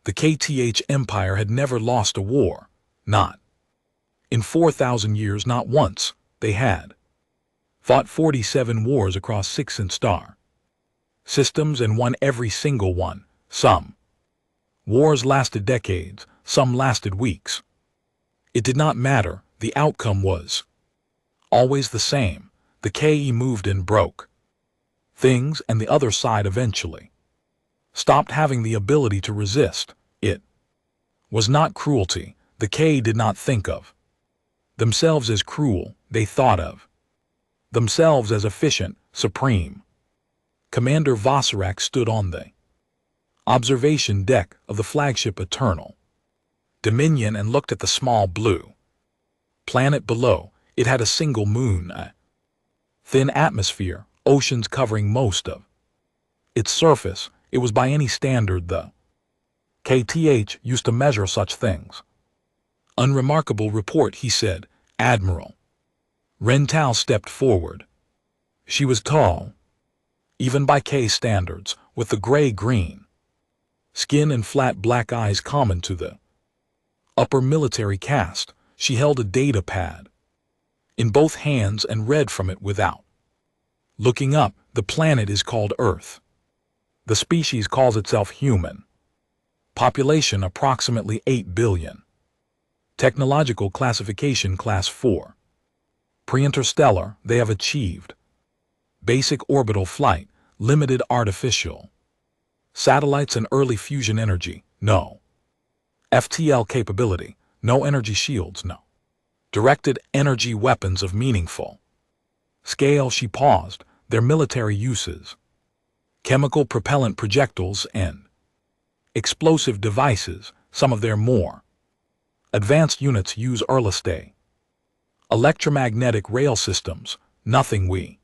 The KTH Empire had never lost a war. Not. In 4,000 years, not once. They had fought 47 wars across 6 star systems and won every single one. Some wars lasted decades, some lasted weeks. It did not matter, the outcome was always the same. The KE moved and broke things, and the other side eventually stopped having the ability to resist. It was not cruelty. The K did not think of themselves as cruel. They thought of themselves as efficient, supreme. Commander Vosarak stood on the observation deck of the flagship Eternal Dominion and looked at the small blue planet below. It had a single moon, a thin atmosphere, oceans covering most of its surface. It was by any standard the KTH used to measure such things. Unremarkable report, he said. Admiral Rental stepped forward. She was tall, even by K standards, with the gray-green skin and flat black eyes common to the upper military caste. She held a data pad in both hands and read from it without looking up. The planet is called Earth. The species calls itself human. Population approximately 8 billion. Technological classification Class 4. Pre-interstellar, they have achieved basic orbital flight, limited artificial satellites and early fusion energy. No FTL capability, no energy shields, no directed energy weapons of meaningful scale. She paused. Their military uses chemical propellant projectiles and explosive devices. Some of their more advanced units use ERLST, electromagnetic rail systems, nothing we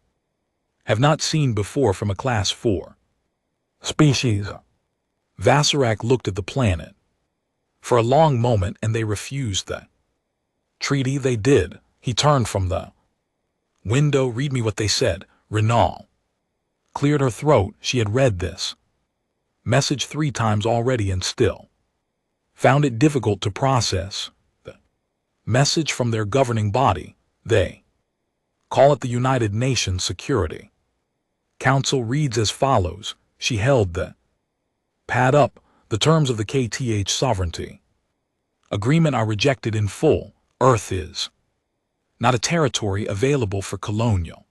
have not seen before from a Class 4 species. Vasarak looked at the planet for a long moment, and they refused the treaty. They did. He turned from the window. Read me what they said. Renal cleared her throat. She had read this message 3 times already and still found it difficult to process. The message from their governing body. They call it the United Nations Security Council, reads as follows. She held the pad up. The terms of the KTH sovereignty agreement are rejected in full. Earth is not a territory available for colonial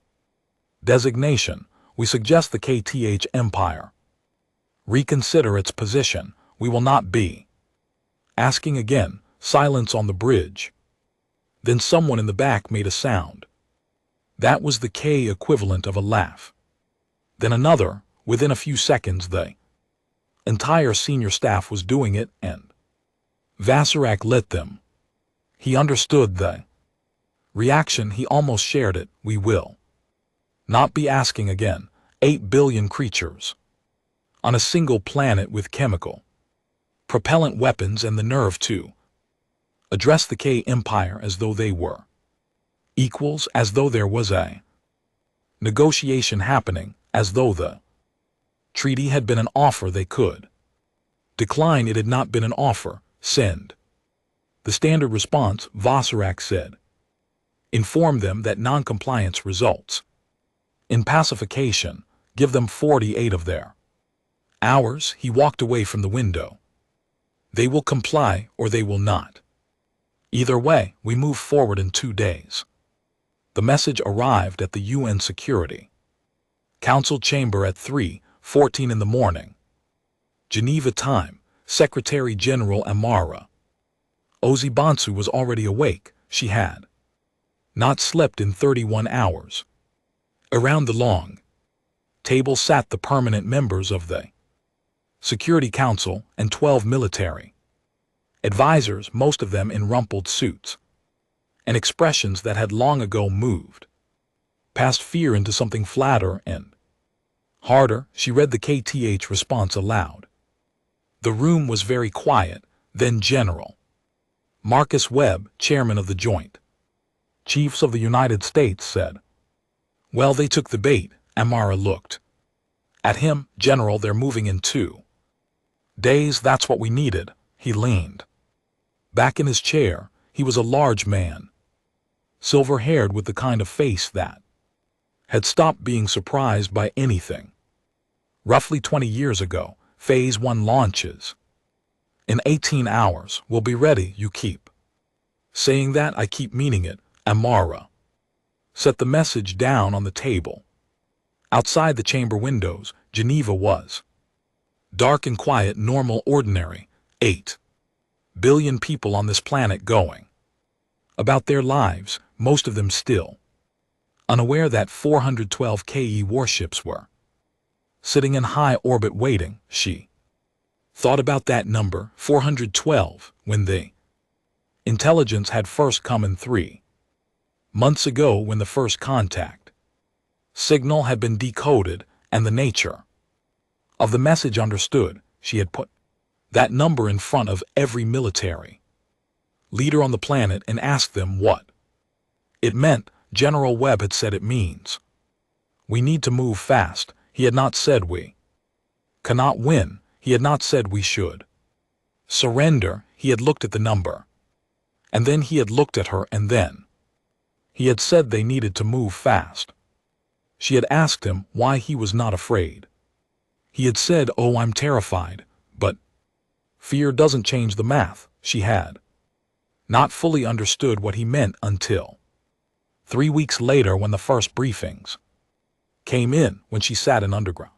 designation. We suggest the KTH Empire reconsider its position. We will not be asking again. Silence on the bridge. Then someone in the back made a sound. That was the K equivalent of a laugh. Then another. Within a few seconds, the entire senior staff was doing it, and Vasarak let them. He understood the reaction. He almost shared it. We will not be asking again. 8 billion creatures on a single planet with chemical propellant weapons and the nerve to address the K Empire as though they were equals, as though there was a negotiation happening, as though the treaty had been an offer they could decline. It had not been an offer. Send the standard response, Vasarak said. Inform them that non-compliance results in pacification. Give them 48 of their hours. He walked away from the window. They will comply or they will not. Either way, we move forward in 2 days. The message arrived at the UN Security Council chamber at 3:14 in the morning. Geneva time. Secretary General Amara Ozibansu was already awake. She had not slept in 31 hours. Around the long table sat the permanent members of the Security Council and 12 military advisors, most of them in rumpled suits and expressions that had long ago moved past fear into something flatter and harder. She read the KTH response aloud. The room was very quiet. Then General Marcus Webb, chairman of the Joint Chiefs of the United States, said, "Well, they took the bait." Amara looked at him. "General, they're moving in 2 Days, that's what we needed. He leaned back in his chair. He was a large man, silver-haired, with the kind of face that had stopped being surprised by anything. Roughly 20 years ago, Phase 1 launches. In 18 hours, we'll be ready. You keep saying that. I keep meaning it. Amara set the message down on the table. Outside the chamber windows, Geneva was dark and quiet, normal, ordinary. 8 billion people on this planet going about their lives, most of them still unaware that 412 KE warships were sitting in high orbit waiting. She thought about that number, 412, when the intelligence had first come in 3 months ago, when the first contact signal had been decoded and the nature of the message understood. She had put that number in front of every military leader on the planet and asked them what it meant. General Webb had said it means we need to move fast. He had not said we cannot win. He had not said we should surrender. He had looked at the number, and then he had looked at her, and then he had said they needed to move fast. She had asked him why he was not afraid. He had said, "Oh, I'm terrified," but fear doesn't change the math. She had not fully understood what he meant until 3 weeks later, when the first briefings came in, when she sat in underground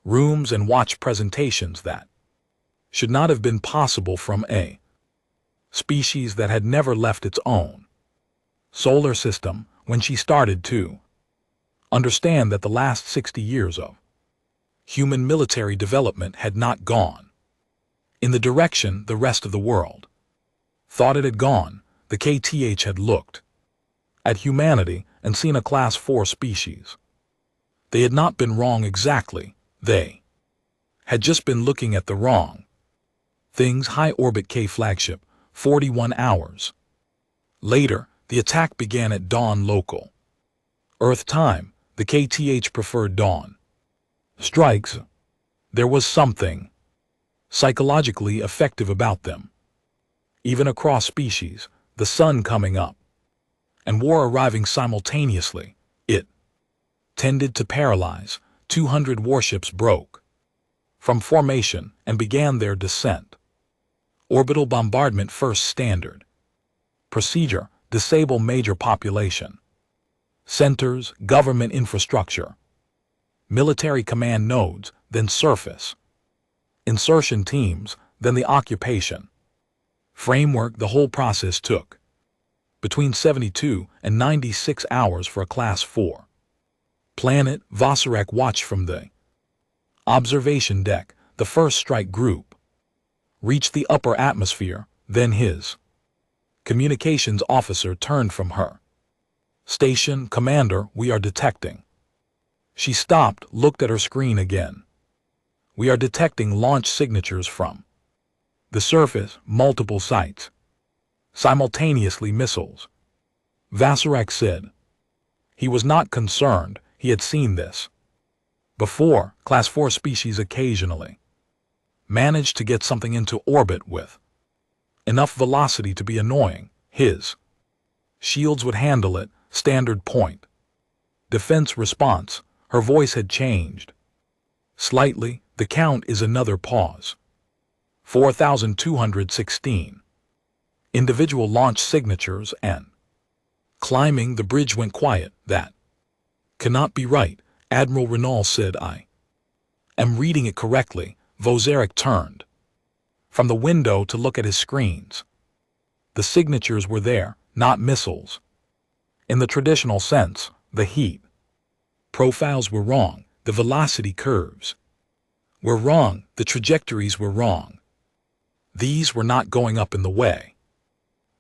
rooms and watched presentations that should not have been possible from a species that had never left its own solar system, when she started to understand that the last 60 years of human military development had not gone in the direction the rest of the world thought it had gone. The KTH had looked at humanity and seen a Class 4 species. They had not been wrong exactly. They had just been looking at the wrong things. High orbit K flagship, 41 hours later, the attack began at dawn local Earth time. The KTH preferred dawn strikes. There was something psychologically effective about them. Even across species, the sun coming up and war arriving simultaneously, it tended to paralyze. 200 warships broke from formation and began their descent. Orbital bombardment. First standard procedure: disable major population centers, government infrastructure, military command nodes, then surface insertion teams, then the occupation framework. The whole process took between 72 and 96 hours for a Class 4 planet. Vossarek watched from the observation deck. The first strike group reached the upper atmosphere. Then his communications officer turned from her. "Station Commander, we are detecting." She stopped, looked at her screen again. "We are detecting launch signatures from the surface, multiple sites. Simultaneously, missiles," Vassarek said. He was not concerned. He had seen this before. Class 4 species occasionally managed to get something into orbit with enough velocity to be annoying. His shields would handle it. Standard point defense response. Her voice had changed slightly. The count is another pause. 4,216 individual launch signatures, and climbing the bridge went quiet. "That cannot be right," Admiral Renault said. "I am reading it correctly." Vozarek turned from the window to look at his screens. The signatures were there, not missiles in the traditional sense. The heat profiles were wrong. The velocity curves were wrong. The trajectories were wrong. These were not going up in the way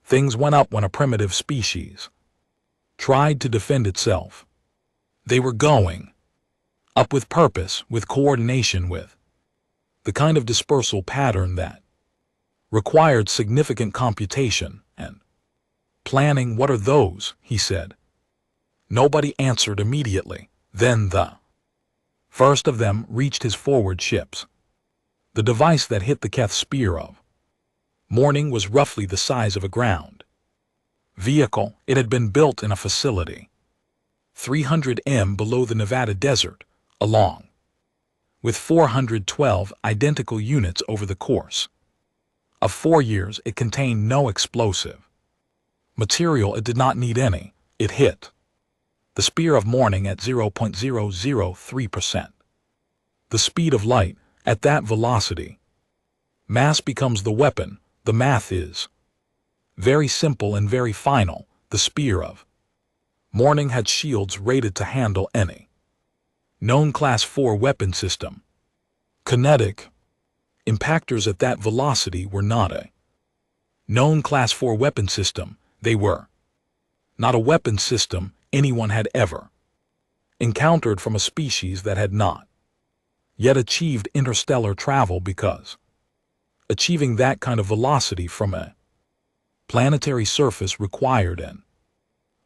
things went up when a primitive species tried to defend itself. They were going up with purpose, with coordination, with the kind of dispersal pattern that required significant computation and planning. "What are those?" he said. Nobody answered immediately. Then the first of them reached his forward ships. The device that hit the Keth spear of morning was roughly the size of a ground vehicle. It had been built in a facility 300 m below the Nevada desert, along with 412 identical units over the course of 4 years. It contained no explosive material. It did not need any. It hit the spear of morning at 0.003%. The speed of light. At that velocity, mass becomes the weapon. The math is very simple and very final. The spear of morning had shields rated to handle any known Class 4 weapon system. Kinetic impactors at that velocity were not a known Class 4 weapon system. They were not a weapon system anyone had ever encountered from a species that had not yet achieved interstellar travel, because achieving that kind of velocity from a planetary surface required an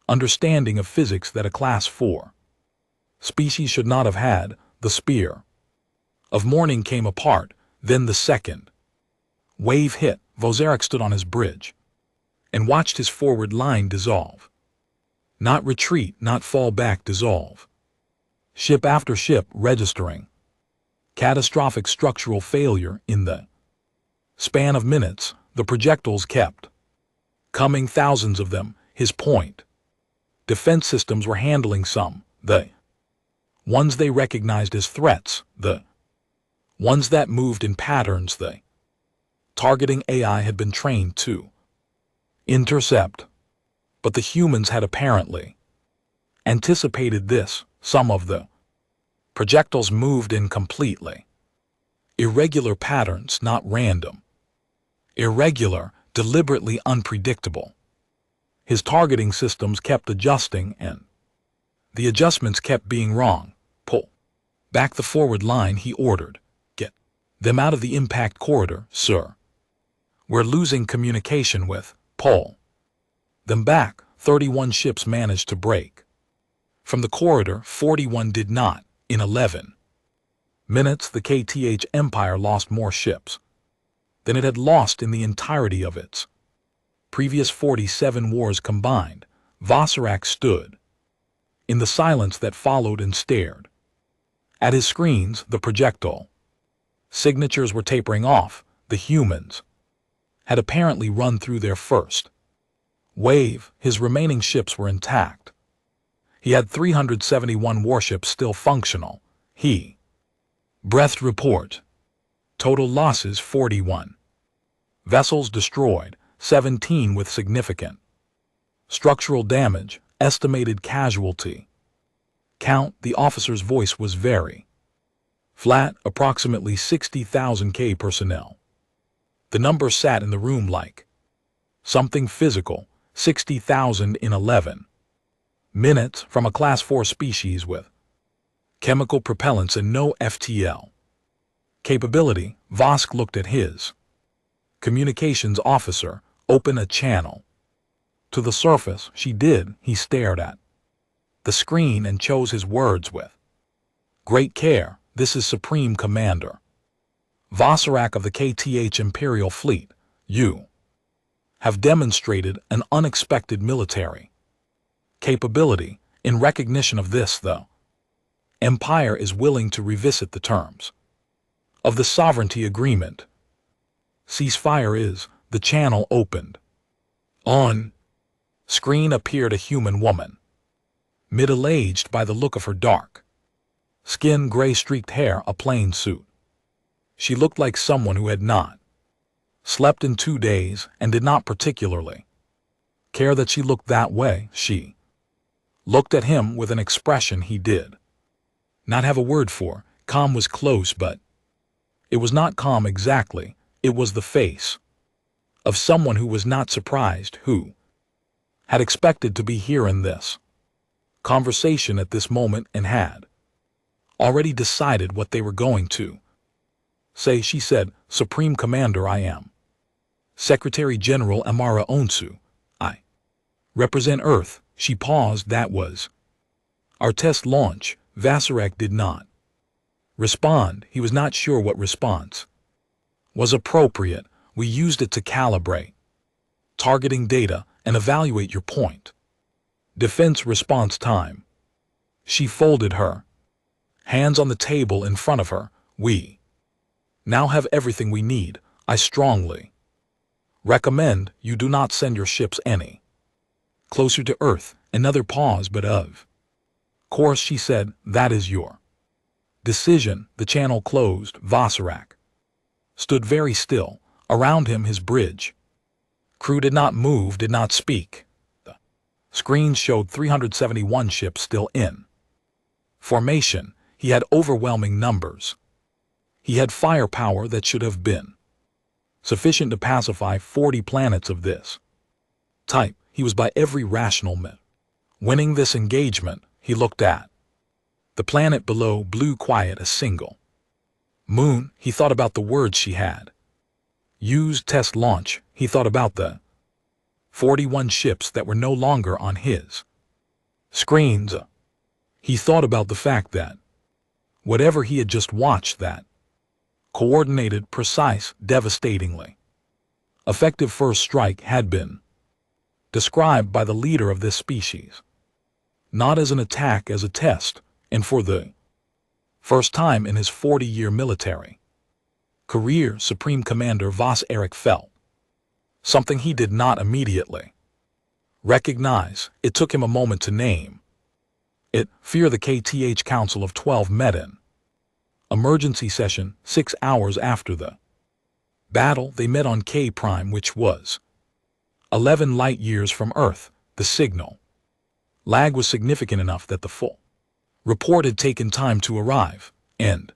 understanding of physics that a Class 4 species should not have had. The spear of morning came apart. Then the second wave hit. Vozarek stood on his bridge and watched his forward line dissolve. Not retreat, not fall back, dissolve. Ship after ship registering catastrophic structural failure. In the span of minutes, the projectiles kept coming, thousands of them. His point defense systems were handling some, the ones they recognized as threats, the ones that moved in patterns the targeting AI had been trained to intercept. But the humans had apparently anticipated this. Some of the projectiles moved in completely irregular patterns, not random. Irregular, deliberately unpredictable. His targeting systems kept adjusting, and the adjustments kept being wrong. Pull back the forward line, he ordered. Get them out of the impact corridor, sir. We're losing communication with. Pull them back. 31 ships managed to break from the corridor. 41 did not. In 11 minutes, the KTH Empire lost more ships than it had lost in the entirety of its previous 47 wars combined. Vozarek stood in the silence that followed and stared at his screens. The projectile signatures were tapering off. The humans had apparently run through their first wave. His remaining ships were intact. He had 371 warships still functional. He breathed. Report. Total losses 41. Vessels destroyed, 17 with significant structural damage. Estimated casualty count. The officer's voice was very flat. Approximately 60,000 K personnel. The number sat in the room like something physical. 60,000 in 11 minutes from a Class 4 species with chemical propellants and no FTL capability. Vosk looked at his communications officer. Open a channel to the surface. She did. He stared at the screen and chose his words with great care. This is Supreme Commander Vozarek of the KTH Imperial Fleet. You have demonstrated an unexpected military capability. In recognition of this, the Empire is willing to revisit the terms of the sovereignty agreement. Ceasefire is. The channel opened. On screen appeared a human woman, middle-aged by the look of her dark skin, gray-streaked hair, a plain suit. She looked like someone who had not slept in 2 days and did not particularly care that she looked that way. She looked at him with an expression he did not have a word for. Calm was close, but it was not calm exactly. It was the face of someone who was not surprised, who had expected to be here in this conversation at this moment and had already decided what they were going to say. She said, Supreme Commander, I am Secretary General Amara Onsu. I represent Earth. She paused. That was our test launch. Vozarek did not respond. He was not sure what response was appropriate. We used it to calibrate targeting data and evaluate your point. Defense response time. She folded her hands on the table in front of her. We now have everything we need. I strongly recommend you do not send your ships any closer to Earth. Another pause, but of course, she said, that is your decision. The channel closed. Vasarak stood very still. Around him, his bridge crew did not move, did not speak. The screens showed 371 ships still in formation. He had overwhelming numbers. He had firepower that should have been sufficient to pacify 40 planets of this type. He was by every rational measure winning this engagement. He looked at the planet below, blue, quiet, a single moon. He thought about the words she had used. Test launch. He thought about the 41 ships that were no longer on his screens. He thought about the fact that whatever he had just watched, that coordinated, precise, devastatingly effective first strike had been described by the leader of this species not as an attack, as a test, and for the first time in his 40-year military career, Supreme Commander Vasarak felt something he did not immediately recognize. It took him a moment to name it. Fear. The KTH Council of 12 met in emergency session 6 hours after the battle. They met on K Prime, which was 11 light years from Earth. The signal lag was significant enough that the full report had taken time to arrive, and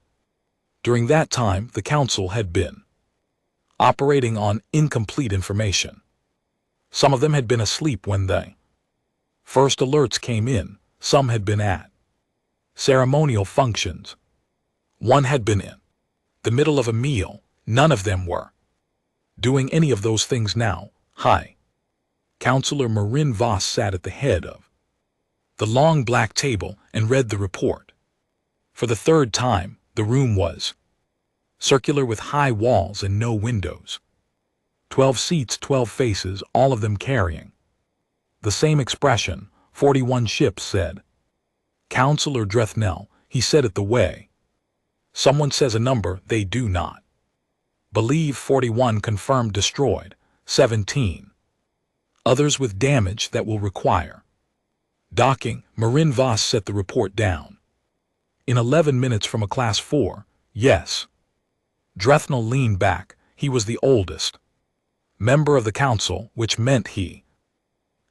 during that time the Council had been operating on incomplete information. Some of them had been asleep when the first alerts came in. Some had been at ceremonial functions. One had been in the middle of a meal. None of them were doing any of those things now. High Counselor Marin Voss sat at the head of the long black table and read the report. For the third time, the room was circular with high walls and no windows. 12 seats, 12 faces, all of them carrying the same expression. 41 ships, said Counselor Drethnell. He said it the way someone says a number they do not believe. 41 confirmed destroyed. 17 others with damage that will require docking. Marin Voss set the report down. In 11 minutes from a class 4, yes. Drethnell leaned back. He was the oldest member of the council, which meant he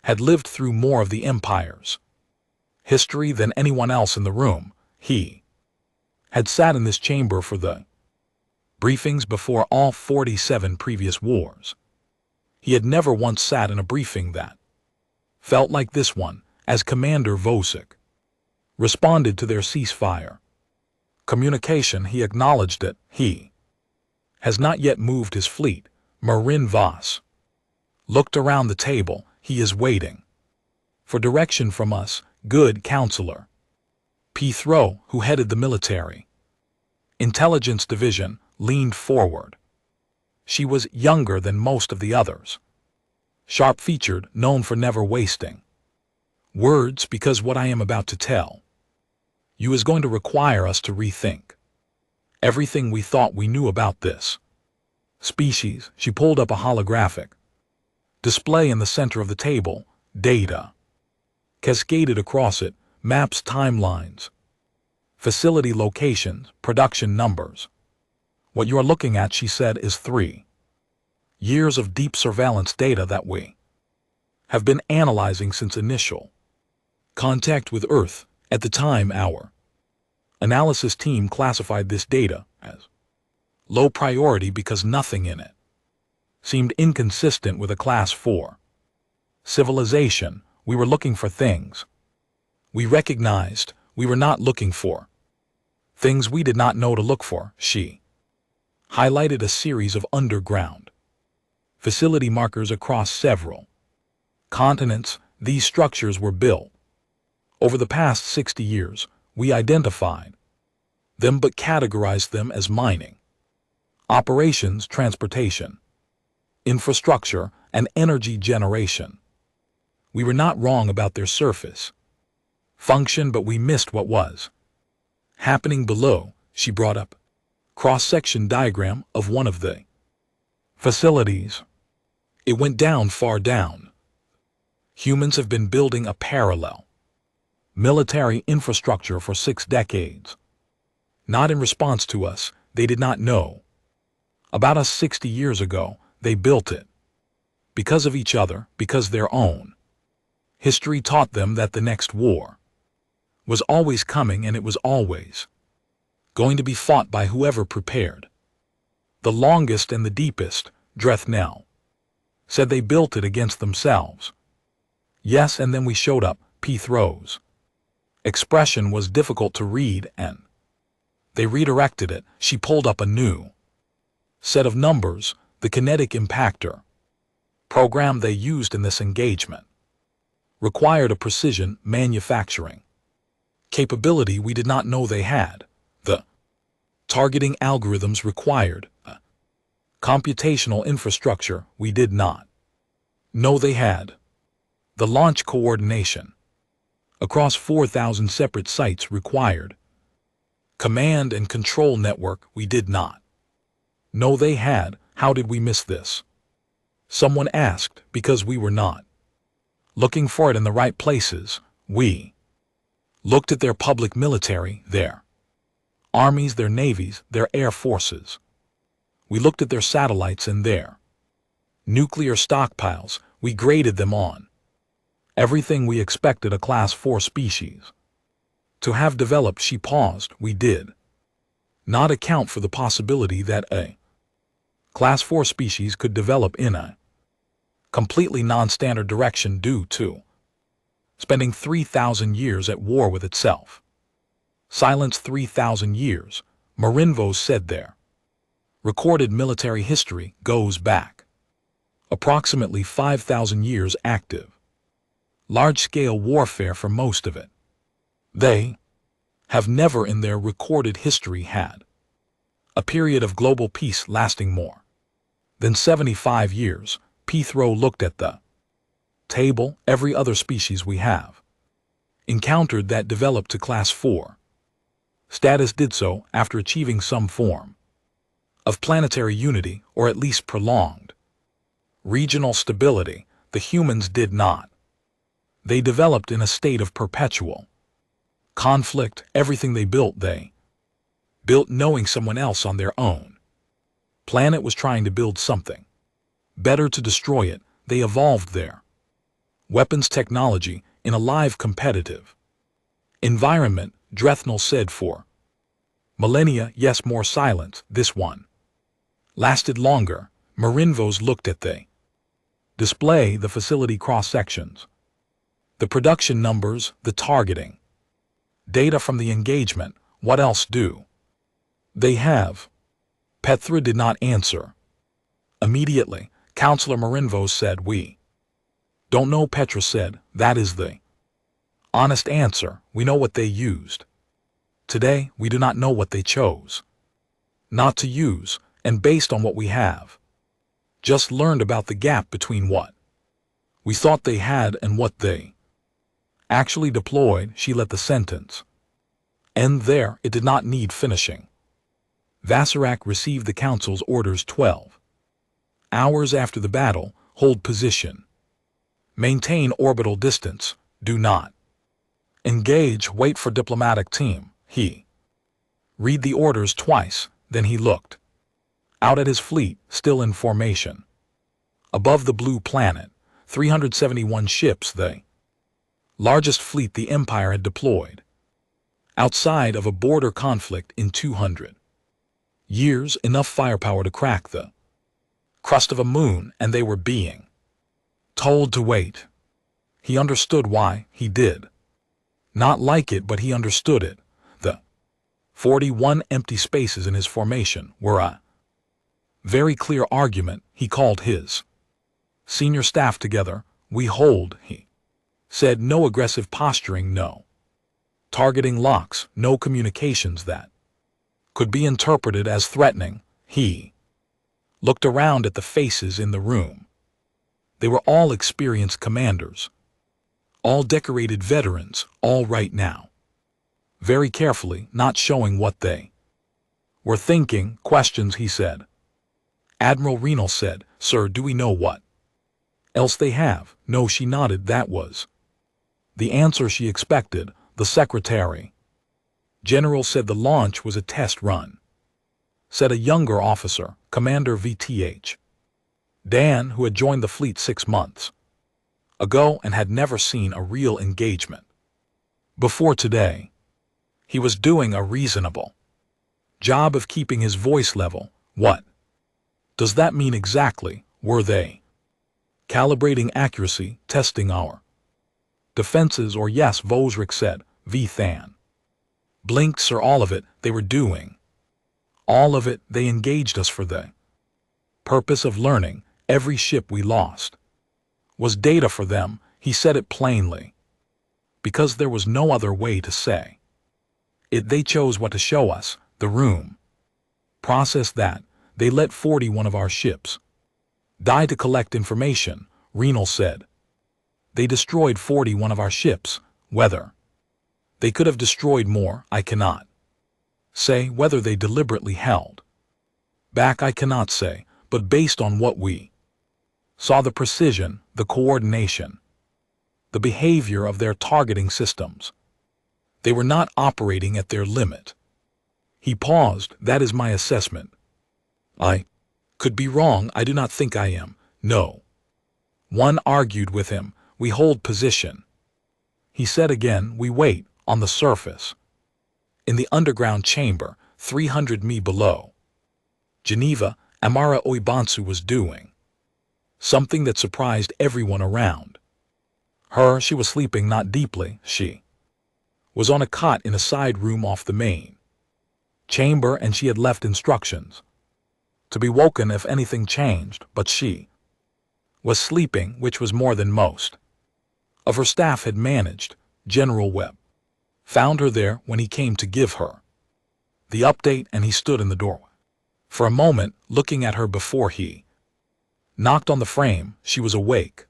had lived through more of the Empire's history than anyone else in the room. He had sat in this chamber for the briefings before all 47 previous wars. He had never once sat in a briefing that felt like this one. As Commander Vosik responded to their ceasefire communication, he acknowledged it. He has not yet moved his fleet. Marin Voss looked around the table. He is waiting for direction from us. Good, Counselor. P. Throw, who headed the military intelligence division, leaned forward. She was younger than most of the others, sharp-featured, known for never wasting words, because what I am about to tell you is going to require us to rethink everything we thought we knew about this species. She pulled up a holographic display in the center of the table. Data cascaded across it, maps, timelines, facility locations, production numbers. What you are looking at, she said, is 3 years of deep surveillance data that we have been analyzing since initial contact with Earth. At the time, our analysis team classified this data as low priority because nothing in it seemed inconsistent with a Class 4 civilization. We were looking for things we recognized. We were not looking for things we did not know to look for. She highlighted a series of underground facility markers across several continents. These structures were built over the past 60 years. We identified them but categorized them as mining operations, transportation, infrastructure, and energy generation. We were not wrong about their surface function, but we missed what was happening below. She brought up cross-section diagram of one of the facilities. It went down, far down. Humans have been building a parallel military infrastructure for 6 decades. Not in response to us, they did not know about us 60 years ago. They built it because of each other, because their own history taught them that the next war was always coming, and it was always going to be fought by whoever prepared the longest and the deepest. Drethnell said they built it against themselves. Yes, and then we showed up. Pethro's expression was difficult to read, and they redirected it. She pulled up a new set of numbers. The kinetic impactor program they used in this engagement required a precision manufacturing capability we did not know they had. The targeting algorithms required a computational infrastructure we did not know they had. The launch coordination across 4,000 separate sites required command and control network we did not know they had. How did we miss this? Someone asked. Because we were not looking for it in the right places. We looked at their public military, their armies, their navies, their air forces. We looked at their satellites and their nuclear stockpiles. We graded them on everything we expected a Class 4 species to have developed. She paused. We did not account for the possibility that a Class 4 species could develop in a completely non-standard direction due to spending 3,000 years at war with itself. Silence. 3,000 years, Marinvos said. Their recorded military history goes back approximately 5,000 years. Active large-scale warfare for most of it. They have never in their recorded history had a period of global peace lasting more than 75 years. Pethro looked at the table. Every other species we have encountered that developed to Class 4 status did so after achieving some form of planetary unity, or at least prolonged regional stability. The humans did not. They developed in a state of perpetual conflict. Everything they built knowing someone else on their own planet was trying to build something better to destroy it. They evolved their weapons technology in a live competitive environment. Drethnell said for millennia. Yes, more silence. This one lasted longer. Marinvos looked at the display, the facility cross-sections, the production numbers, the targeting data from the engagement. What else do they have? Petra did not answer immediately. Counselor Marinvos said, "We don't know." Petra said, "That is the honest answer. We know what they used. Today, we do not know what they chose not to use, and based on what we have just learned about the gap between what we thought they had and what they actually deployed." She let the sentence end there. It did not need finishing. Vasarak received the Council's orders 12 hours after the battle. Hold position. Maintain orbital distance. Do not engage. Wait for diplomatic team. He read the orders twice, then he looked out at his fleet, still in formation. Above the blue planet, 371 ships, the largest fleet the Empire had deployed outside of a border conflict in 200 years, enough firepower to crack the crust of a moon, and they were being told to wait. He understood why. He did not like it, but he understood it. The 41 empty spaces in his formation were a very clear argument. He called his senior staff together. "We hold," he said, "no aggressive posturing, no targeting locks, no communications that could be interpreted as threatening." He looked around at the faces in the room. They were all experienced commanders, all decorated veterans, all right now. Very carefully, not showing what they were thinking. Questions, he said. Admiral Renal said, "Sir, do we know what else they have?" No, she nodded. That was the answer she expected. The Secretary General said the launch was a test run, said a younger officer, Commander VTH Dan, who had joined the fleet 6 months ago and had never seen a real engagement before today. He was doing a reasonable job of keeping his voice level. What does that mean exactly? Were they calibrating accuracy, testing our defenses, or yes, Vosrik said. Than blinked. Sir, all of it. They were doing all of it. They engaged us for the purpose of learning. Every ship we lost was data for them. He said it plainly, because there was no other way to say it. They chose what to show us. The room processed that. They let 41 of our ships die to collect information, Renal said. They destroyed 41 of our ships. Whether they could have destroyed more, I cannot say. Whether they deliberately held back, I cannot say. But based on what we saw, the precision, the coordination, the behavior of their targeting systems, they were not operating at their limit. He paused. That is my assessment. I could be wrong. I do not think I am. No one argued with him. We hold position. He said again. We wait on the surface, in the underground chamber, 300 mi below Geneva. Amara Oibansu was doing something that surprised everyone around her. She was sleeping, not deeply. She was on a cot in a side room off the main chamber, and she had left instructions to be woken if anything changed, but she was sleeping, which was more than most of her staff had managed. General Webb found her there when he came to give her the update, and he stood in the doorway for a moment, looking at her before he knocked on the frame. She was awake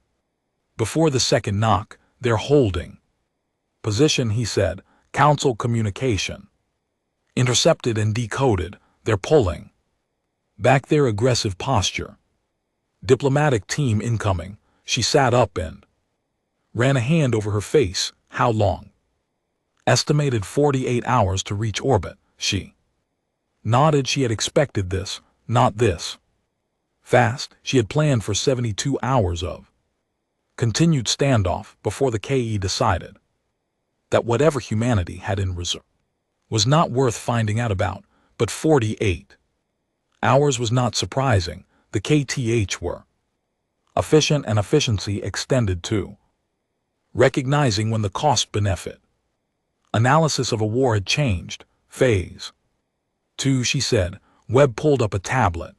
before the second knock. They're holding position, he said. Council communication intercepted and decoded. They're pulling back their aggressive posture. Diplomatic team incoming. She sat up and ran a hand over her face. How long? Estimated 48 hours to reach orbit. She nodded. She had expected this, not this fast. She had planned for 72 hours of continued standoff before the KE decided that whatever humanity had in reserve was not worth finding out about. But 48 hours was not surprising. The KTH were efficient, and efficiency extended to recognizing when the cost-benefit analysis of a war had changed. Phase 2, she said. Webb pulled up a tablet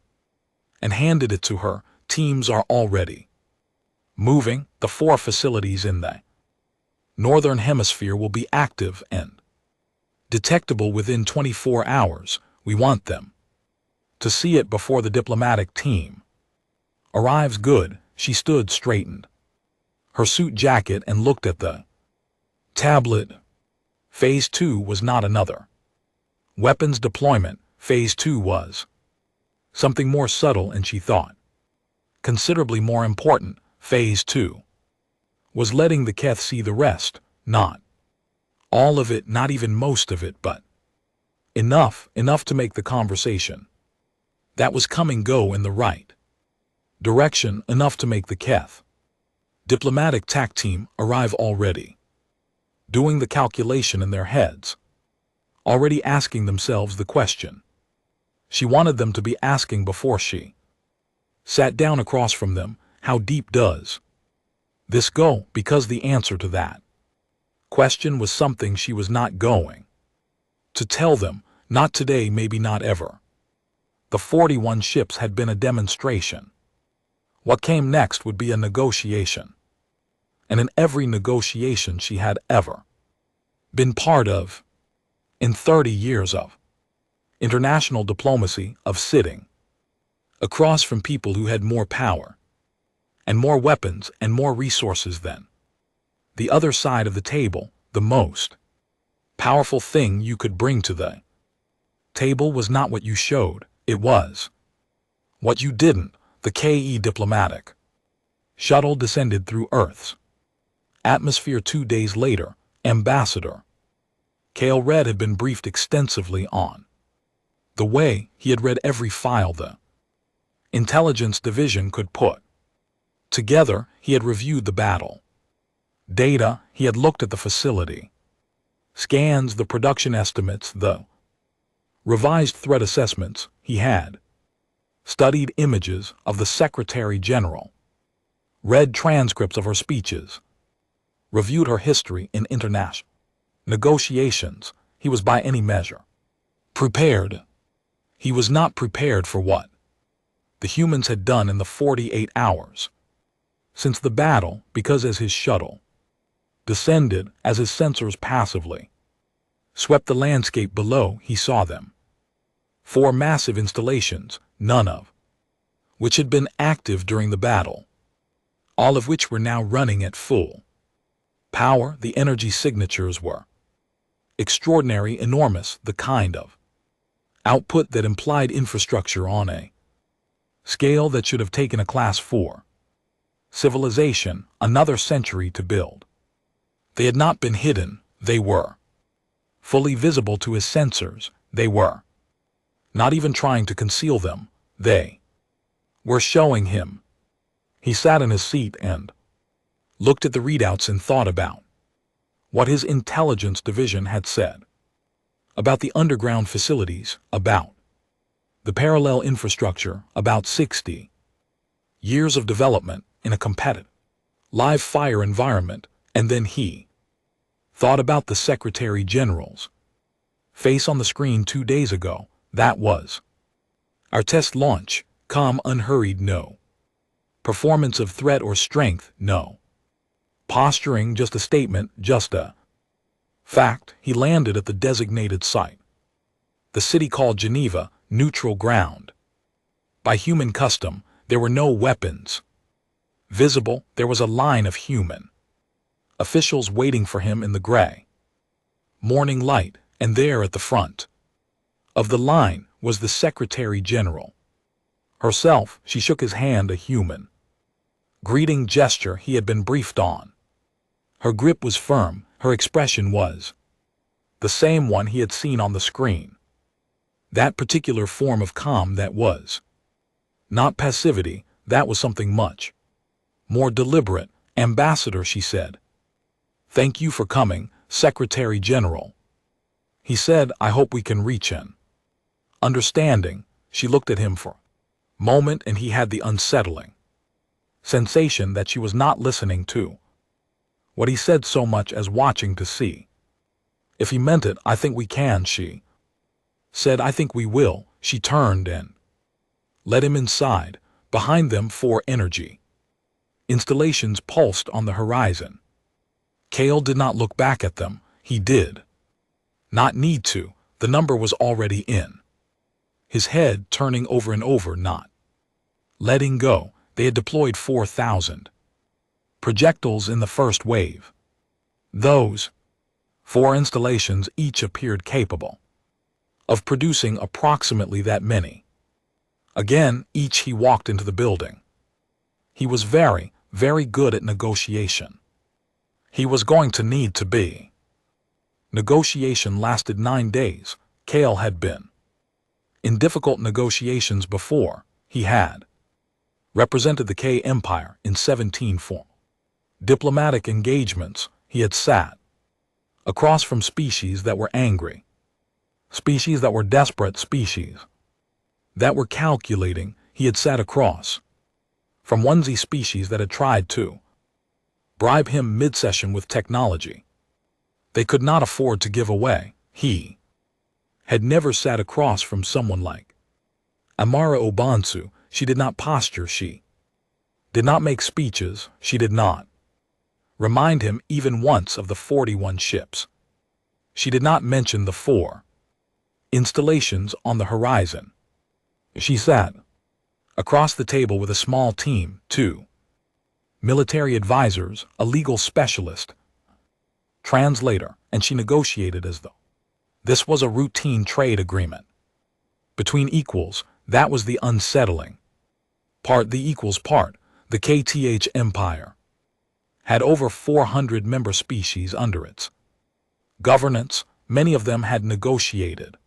and handed it to her. Teams are already moving. The 4 facilities in the Northern Hemisphere will be active and detectable within 24 hours. We want them to see it before the diplomatic team arrives. Good. She stood, straightened her suit jacket, and looked at the tablet. Phase 2 was not another weapons deployment. Phase 2 was something more subtle, and she thought considerably more important. Phase 2 was letting the Keth see the rest, not all of it, not even most of it, but enough to make the conversation that was coming go in the right direction, enough to make the Keth diplomatic TAC team arrive already doing the calculation in their heads, already asking themselves the question she wanted them to be asking before she sat down across from them. How deep does this go? Because the answer to that question was something she was not going to tell them. Not today, maybe not ever. The 41 ships had been a demonstration. What came next would be a negotiation. And in every negotiation she had ever been part of, in 30 years of international diplomacy, of sitting across from people who had more power, and more weapons and more resources than. The other side of the table, the most powerful thing you could bring to the table was not what you showed, it was what you didn't. The KE diplomatic shuttle descended through Earth's atmosphere 2 days later. Ambassador Kale Red had been briefed extensively on the way. He had read every file the intelligence division could put together. He had reviewed the battle data. He had looked at the facility scans, the production estimates, the revised threat assessments. He had studied images of the Secretary General, read transcripts of her speeches, reviewed her history in international negotiations. He was by any measure prepared. He was not prepared for what the humans had done in the 48 hours since the battle, because as his shuttle descended, as his sensors passively swept the landscape below, he saw them. 4 massive installations, none of which had been active during the battle, all of which were now running at full power. The energy signatures were extraordinary, enormous, the kind of output that implied infrastructure on a scale that should have taken a class 4 civilization another century to build. They had not been hidden, they were fully visible to his sensors. They were not even trying to conceal them, they were showing him. He sat in his seat and looked at the readouts and thought about what his intelligence division had said about the underground facilities, about the parallel infrastructure, about 60 years of development in a competitive live fire environment. And then he thought about the Secretary General's face on the screen 2 days ago. That was our test launch. Calm, unhurried, no performance of threat or strength, no posturing, just a statement, just a fact. He landed at the designated site, the city called Geneva, neutral ground. By human custom, there were no weapons visible. There was a line of human officials waiting for him in the gray morning light, and there at the front of the line was the Secretary General herself. She shook his hand, a human greeting gesture he had been briefed on. Her grip was firm, her expression was the same one he had seen on the screen. That particular form of calm that was not passivity, that was something much more deliberate. Ambassador, she said. Thank you for coming, Secretary General. He said, I hope we can reach an understanding. She looked at him for a moment, and he had the unsettling sensation that she was not listening to what he said so much as watching to see if he meant it. I think we can, she said. I think we will. She turned and led him inside. Behind them, 4 energy installations pulsed on the horizon. Kale did not look back at them. He did not need to. The number was already in his head, turning over and over, not letting go. They had deployed 4,000 projectiles in the first wave. Those 4 installations each appeared capable of producing approximately that many. Again, each he walked into the building. He was very, very good at negotiation. He was going to need to be. Negotiation lasted 9 days. Kale had been in difficult negotiations before. He had represented the K Empire in 17 formal diplomatic engagements. He had sat across from species that were angry, species that were desperate, species that were calculating. He had sat across from onesie species that had tried to bribe him mid-session with technology they could not afford to give away. He had never sat across from someone like Amara Obansu. She did not posture, she did not make speeches, she did not remind him even once of the 41 ships. She did not mention the 4 installations on the horizon. She sat Across the table with a small team, two military advisors, a legal specialist, translator, and she negotiated as though this was a routine trade agreement. Between equals, that was the unsettling part. The equals part, the KTH Empire, had over 400 member species under its governance. Many of them had negotiated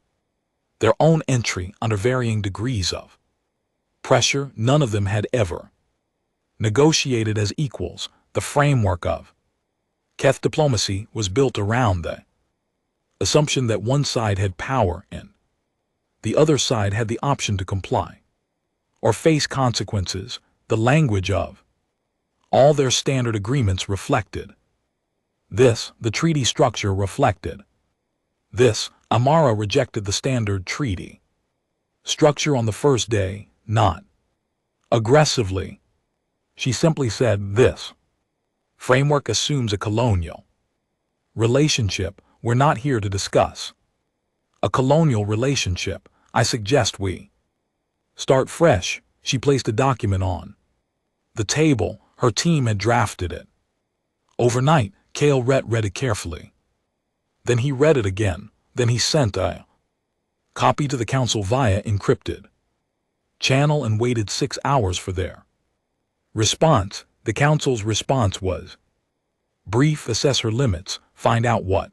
their own entry under varying degrees of pressure. None of them had ever negotiated as equals. The framework of Keth diplomacy was built around the assumption that one side had power and the other side had the option to comply or face consequences. The language of all their standard agreements reflected this. The treaty structure reflected this. Amara rejected the standard treaty structure on the first day, not aggressively. She simply said, this framework assumes a colonial relationship. We're not here to discuss a colonial relationship. I suggest we start fresh. She placed a document on the table. Her team had drafted it overnight. Kale read it carefully. Then he read it again. Then he sent a copy to the council via encrypted channel and waited 6 hours for their response. The council's response was brief: assess her limits, find out what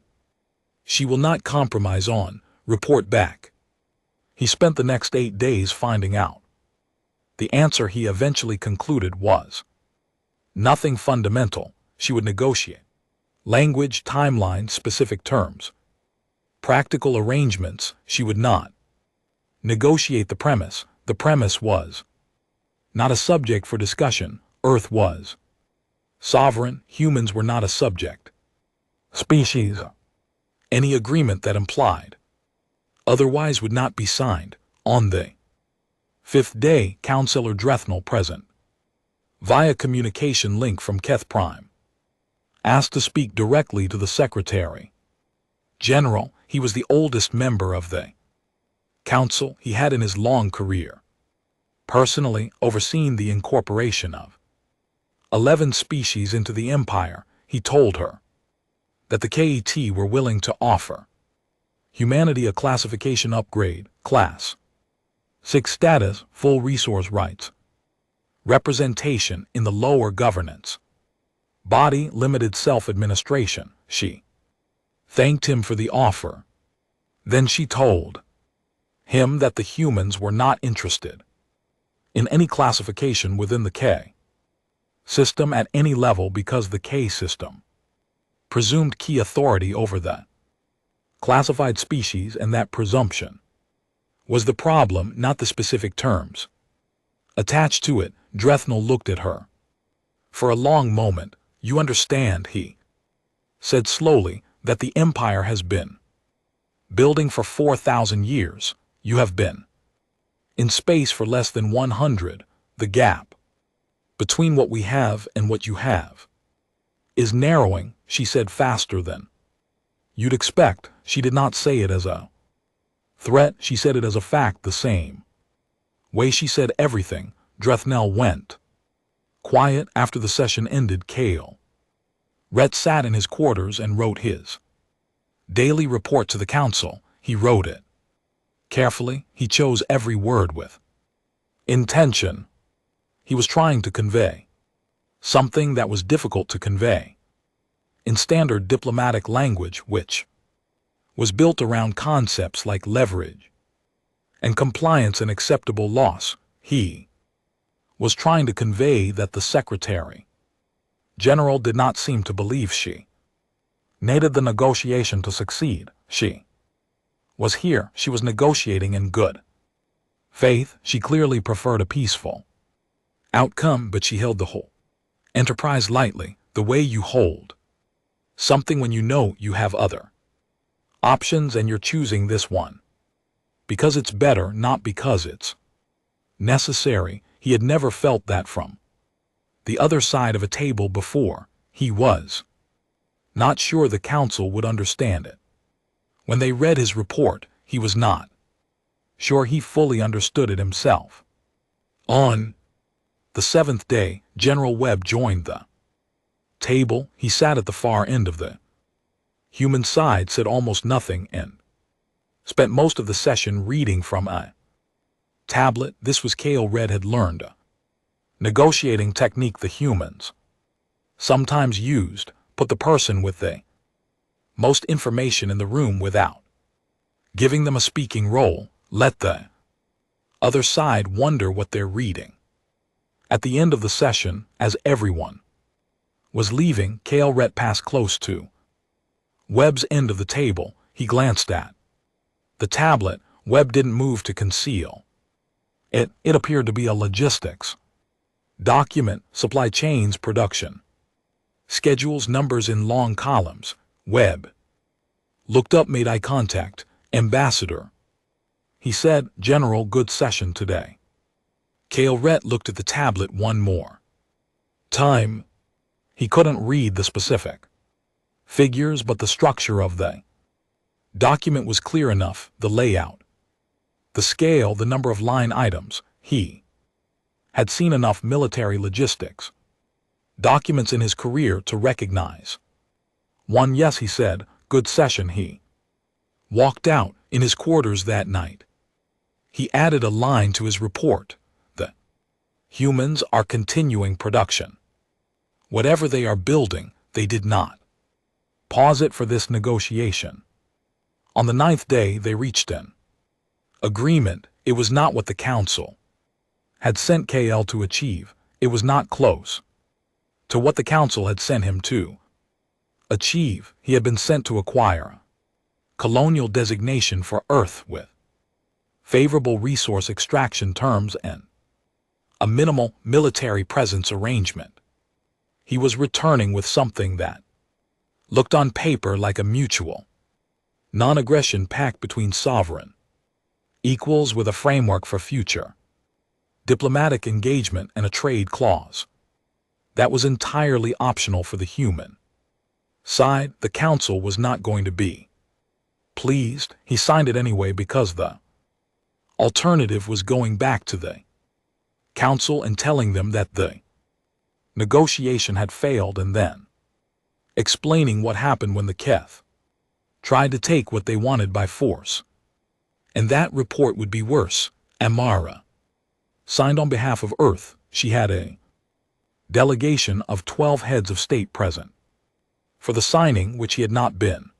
she will not compromise on, report back. He spent the next 8 days finding out. The answer he eventually concluded was nothing fundamental. She would negotiate language, timeline, specific terms, practical arrangements. She would not negotiate the premise. The premise was not a subject for discussion. Earth was sovereign. Humans were not a subject species. Any agreement that implied otherwise would not be signed. On the 5th day, Councillor Drethnell, present via communication link from Keth Prime, asked to speak directly to the Secretary General. He was the oldest member of the council. He had in his long career personally overseen the incorporation of 11 species into the empire. He told her that the KET were willing to offer humanity a classification upgrade, Class 6 status, full resource rights, representation in the lower governance body, limited self-administration. She thanked him for the offer. Then she told him that the humans were not interested in any classification within the K system at any level because the K system presumed key authority over the classified species, and that presumption was the problem, not the specific terms attached to it. Drethnell looked at her for a long moment. You understand, he said slowly, that the empire has been building for 4,000 years. You have been in space for less than 100. The gap between what we have and what you have is narrowing, she said, faster than you'd expect. She did not say it as a threat. She said it as a fact. The same way she said everything. Drethnell went quiet after the session ended. Kale Rhett sat in his quarters and wrote his daily report to the council. He wrote it carefully. He chose every word with intention. He was trying to convey something that was difficult to convey in standard diplomatic language, which was built around concepts like leverage and compliance and acceptable loss. He was trying to convey that the Secretary General did not seem to believe she needed the negotiation to succeed. She was here. She was negotiating in good faith. She clearly preferred a peaceful outcome, but she held the whole enterprise lightly, the way you hold something when you know you have other options and you're choosing this one because it's better, not because it's necessary. He had never felt that from the other side of a table before. He was not sure the council would understand it. When they read his report, he was not sure he fully understood it himself. On the seventh day, General Webb joined the table. He sat at the far end of the human side, said almost nothing, and spent most of the session reading from a tablet. This was Kale Red had learned a negotiating technique the humans sometimes used, put the person with the most information in the room without giving them a speaking role, let the other side wonder what they're reading. At the end of the session, as everyone was leaving, Kale Red passed close to Webb's end of the table. He glanced at the tablet. Webb didn't move to conceal it. It appeared to be a logistics document, supply chains, production schedules, numbers in long columns. Webb looked up, made eye contact. Ambassador, he said, General, good session today. Kale Red looked at the tablet one more time. He couldn't read the specific figures, but the structure of the document was clear enough. The layout, the scale, the number of line items. He had seen enough military logistics documents in his career to recognize one. Yes, he said, good session. He walked out. In his quarters that night, he added a line to his report. The humans are continuing production. Whatever they are building, they did not pause it for this negotiation. On the 9th day, they reached an agreement. It was not what the council had sent KL to achieve. It was not close to what the council had sent him to achieve. He had been sent to acquire colonial designation for Earth with favorable resource extraction terms and a minimal military presence arrangement. He was returning with something that looked on paper like a mutual non-aggression pact between sovereign equals with a framework for future diplomatic engagement and a trade clause that was entirely optional for the human side. The council was not going to be pleased. He signed it anyway because the alternative was going back to the council and telling them that the negotiation had failed, and then explaining what happened when the Keth tried to take what they wanted by force. And that report would be worse. Amara signed on behalf of Earth. She had a delegation of 12 heads of state present for the signing, which he had not been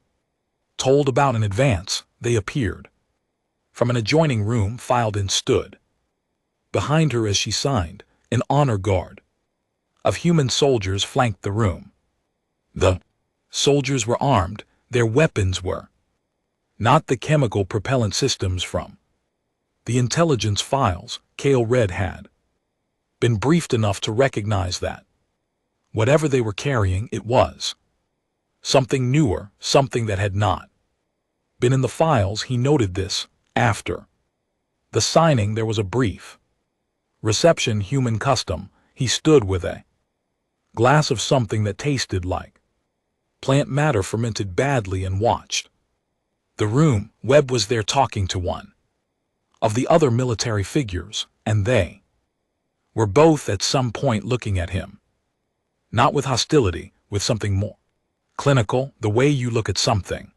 told about in advance. They appeared from an adjoining room, filed in, stood behind her as she signed. An honor guard of human soldiers flanked the room. The soldiers were armed. Their weapons were not the chemical propellant systems from the intelligence files. Kale Red had been briefed enough to recognize that whatever they were carrying, it was something newer, something that had not been in the files. He noted this. After the signing, there was a brief reception, human custom. He stood with a glass of something that tasted like plant matter fermented badly and watched the room. Webb was there talking to one of the other military figures, and they were both at some point looking at him, not with hostility, with something more clinical, the way you look at something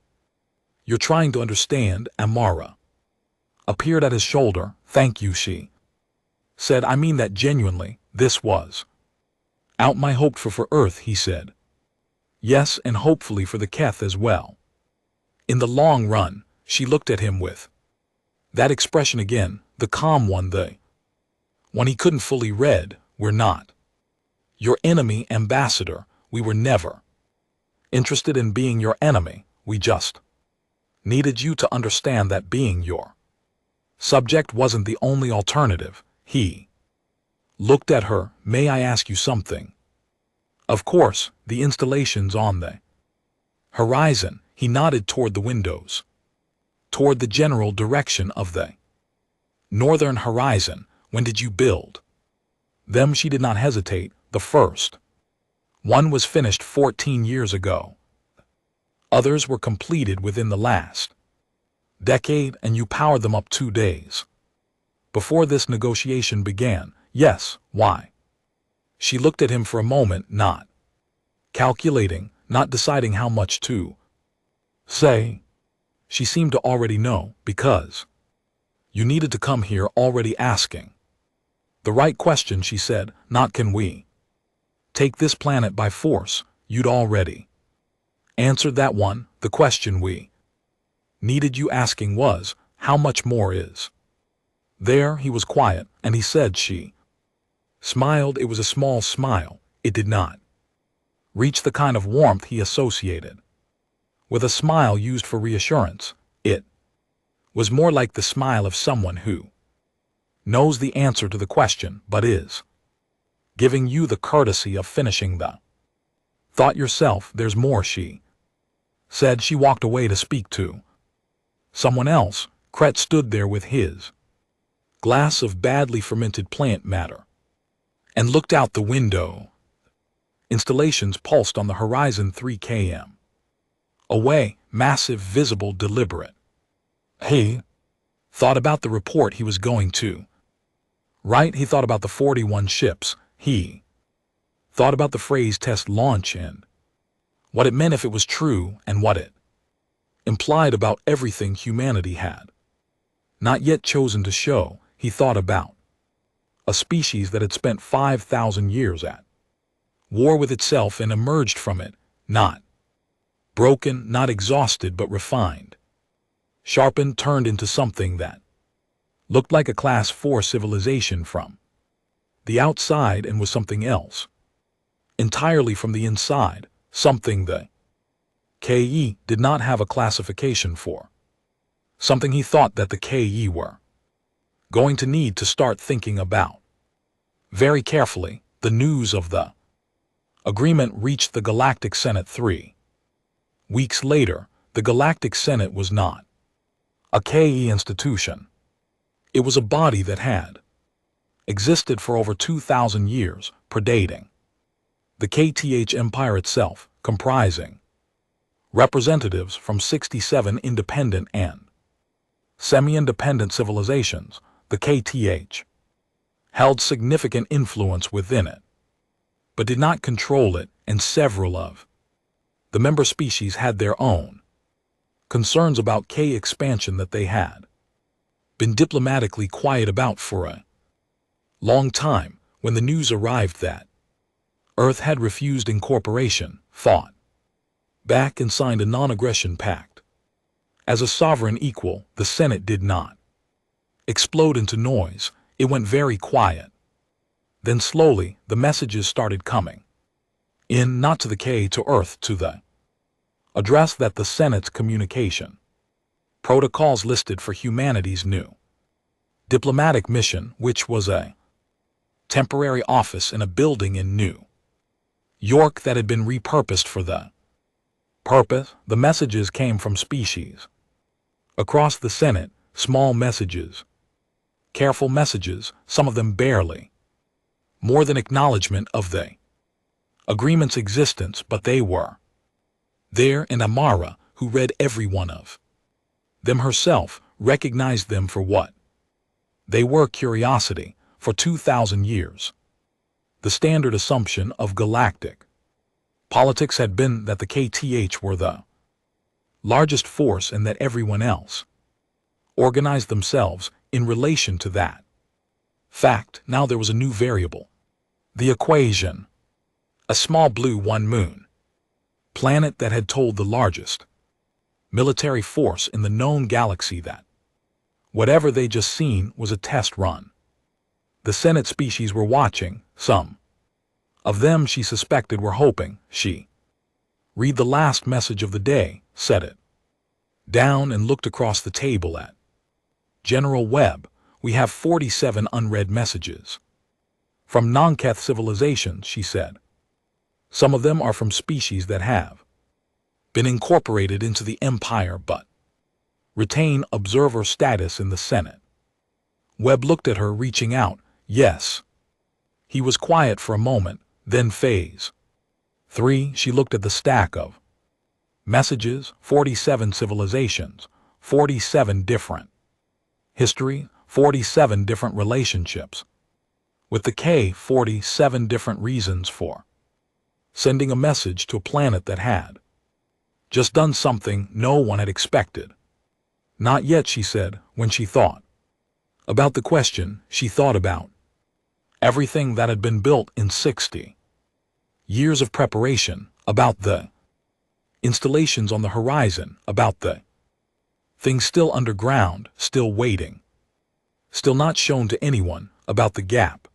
you're trying to understand. Amara appeared at his shoulder. Thank you, she said. I mean that genuinely. This was out my hoped for Earth, he said. Yes, and hopefully for the Keth as well. In the long run. She looked at him with that expression again, the calm one, the one he couldn't fully read. We're not your enemy, Ambassador. We were never interested in being your enemy. We just needed you to understand that being your subject wasn't the only alternative. He looked at her. May I ask you something? Of course. The installations on the horizon. He nodded toward the windows, toward the general direction of the northern horizon. When did you build them? She did not hesitate. The first one was finished 14 years ago. Others were completed within the last decade, and you powered them up 2 days before this negotiation began. Yes, why? She looked at him for a moment, not calculating, not deciding how much to say. She seemed to already know, because you needed to come here already asking the right question, she said, not can we take this planet by force. You'd already answered that one. The question we needed you asking was, how much more is there? He was quiet, and he said she smiled. It was a small smile. It did not reach the kind of warmth he associated with a smile used for reassurance. It was more like the smile of someone who knows the answer to the question but is giving you the courtesy of finishing the thought yourself. There's more, she said. She walked away to speak to someone else. Kret stood there with his glass of badly fermented plant matter and looked out the window. Installations pulsed on the horizon 3 km away, massive, visible, deliberate. He thought about the report he was going to write. He thought about the 41 ships. He thought about the phrase test launch and what it meant if it was true, and what it implied about everything humanity had not yet chosen to show. He thought about a species that had spent 5,000 years at war with itself and emerged from it, not broken, not exhausted, but refined, sharpened, turned into something that looked like a Class 4 civilization from the outside and was something else entirely from the inside, something the KE did not have a classification for, something he thought that the KE were going to need to start thinking about very carefully. The news of the agreement reached the Galactic Senate 3 weeks later. The Galactic Senate was not a KE institution. It was a body that had existed for over 2,000 years, predating the KTH Empire itself, comprising representatives from 67 independent and semi-independent civilizations. The KTH held significant influence within it, but did not control it, and several of the member species had their own concerns about K expansion that they had been diplomatically quiet about for a long time. When the news arrived that Earth had refused incorporation, fought back and signed a non-aggression pact as a sovereign equal, the Senate did not explode into noise. It went very quiet. Then slowly the messages started coming in, not to the K, to Earth, to the address that the Senate's communication protocols listed for humanity's new diplomatic mission, which was a temporary office in a building in New York that had been repurposed for the purpose. The messages came from species across the Senate, small messages, careful messages, some of them barely more than acknowledgement of the agreement's existence, but they were there, and Amara, who read every one of them herself, recognized them for what they were: curiosity. For 2,000 years, the standard assumption of galactic politics had been that the KTH were the largest force and that everyone else organized themselves in relation to that fact. Now there was a new variable. The equation. A small blue one-moon planet that had told the largest military force in the known galaxy that whatever they just seen was a test run. The Senate species were watching. Some of them, she suspected, were hoping she read the last message of the day, set it down, and looked across the table at General Webb. We have 47 unread messages from non-Keth civilizations, she said. Some of them are from species that have been incorporated into the Empire but retain observer status in the Senate. Webb looked at her, reaching out. Yes. He was quiet for a moment, then phase 3. She looked at the stack of messages. 47 civilizations, 47 different history, 47 different relationships with the K-47 different reasons for sending a message to a planet that had just done something no one had expected. Not yet, she said, when she thought about the question. She thought about everything that had been built in 60 years of preparation, about the installations on the horizon, about the things still underground, still waiting, still not shown to anyone, about the gap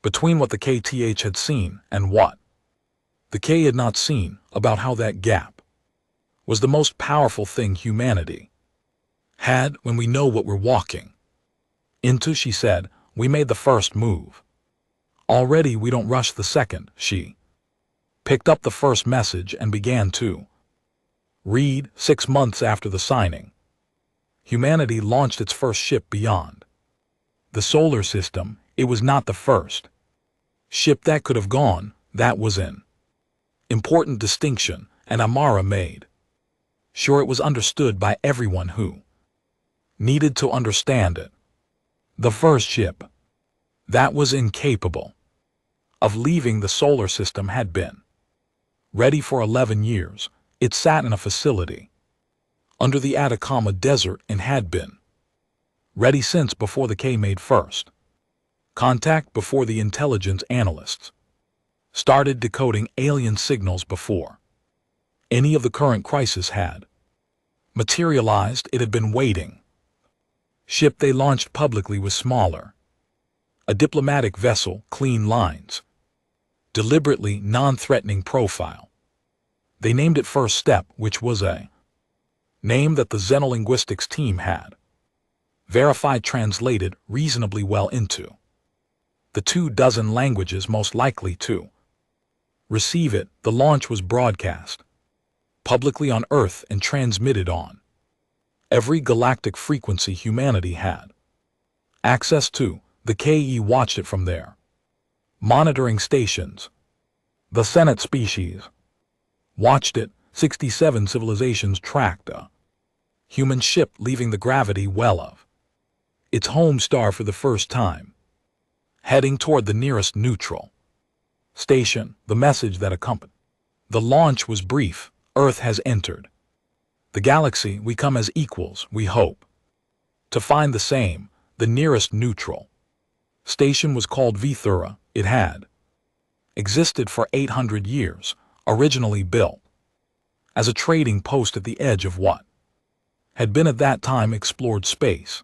between what the KTH had seen and what the K had not seen, about how that gap was the most powerful thing humanity had. When we know what we're walking into, she said, we made the first move. Already we don't rush the second. She picked up the first message and began to read. 6 months after the signing, humanity launched its first ship beyond the solar system. It was not the first ship that could have gone. That was an important distinction, and Amara made sure it was understood by everyone who needed to understand it. The first ship that was incapable of leaving the solar system had been ready for 11 years. It sat in a facility under the Atacama Desert and had been ready since before the K made first contact, before the intelligence analysts started decoding alien signals, before any of the current crisis had materialized. It had been waiting. Ship they launched publicly was smaller, a diplomatic vessel, clean lines, deliberately non-threatening profile. They named it First Step, which was a name that the xenolinguistics team had verified translated reasonably well into the 24 languages most likely to receive it. The launch was broadcast publicly on Earth and transmitted on every galactic frequency humanity had access to. The KE watched it from their monitoring stations. The Senate species watched it. 67 civilizations tracked a human ship leaving the gravity well of its home star for the first time, heading toward the nearest neutral station. The message that accompanied the launch was brief. Earth has entered the galaxy. We come as equals. We hope to find the same. The nearest neutral station was called Vithura. It had existed for 800 years, originally built as a trading post at the edge of what had been at that time explored space.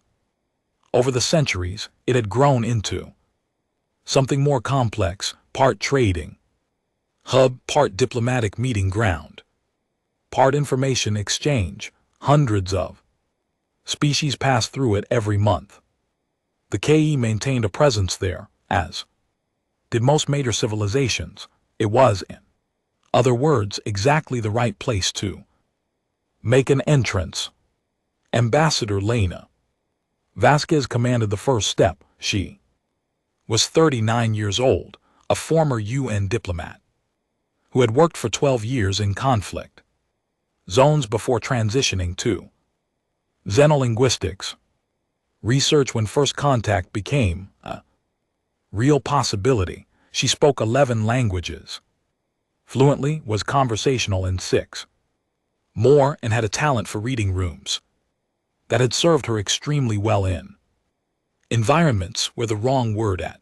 Over the centuries, it had grown into something more complex, part trading hub, part diplomatic meeting ground, part information exchange. Hundreds of species passed through it every month. The KE maintained a presence there, as did most major civilizations. It was, in other words, exactly the right place to make an entrance. Ambassador Lena Vasquez commanded the First Step. She was 39 years old, a former UN diplomat who had worked for 12 years in conflict zones before transitioning to xenolinguistics research. When first contact became a real possibility, she spoke 11 languages fluently, was conversational in 6 more, and had a talent for reading rooms that had served her extremely well in environments where the wrong word at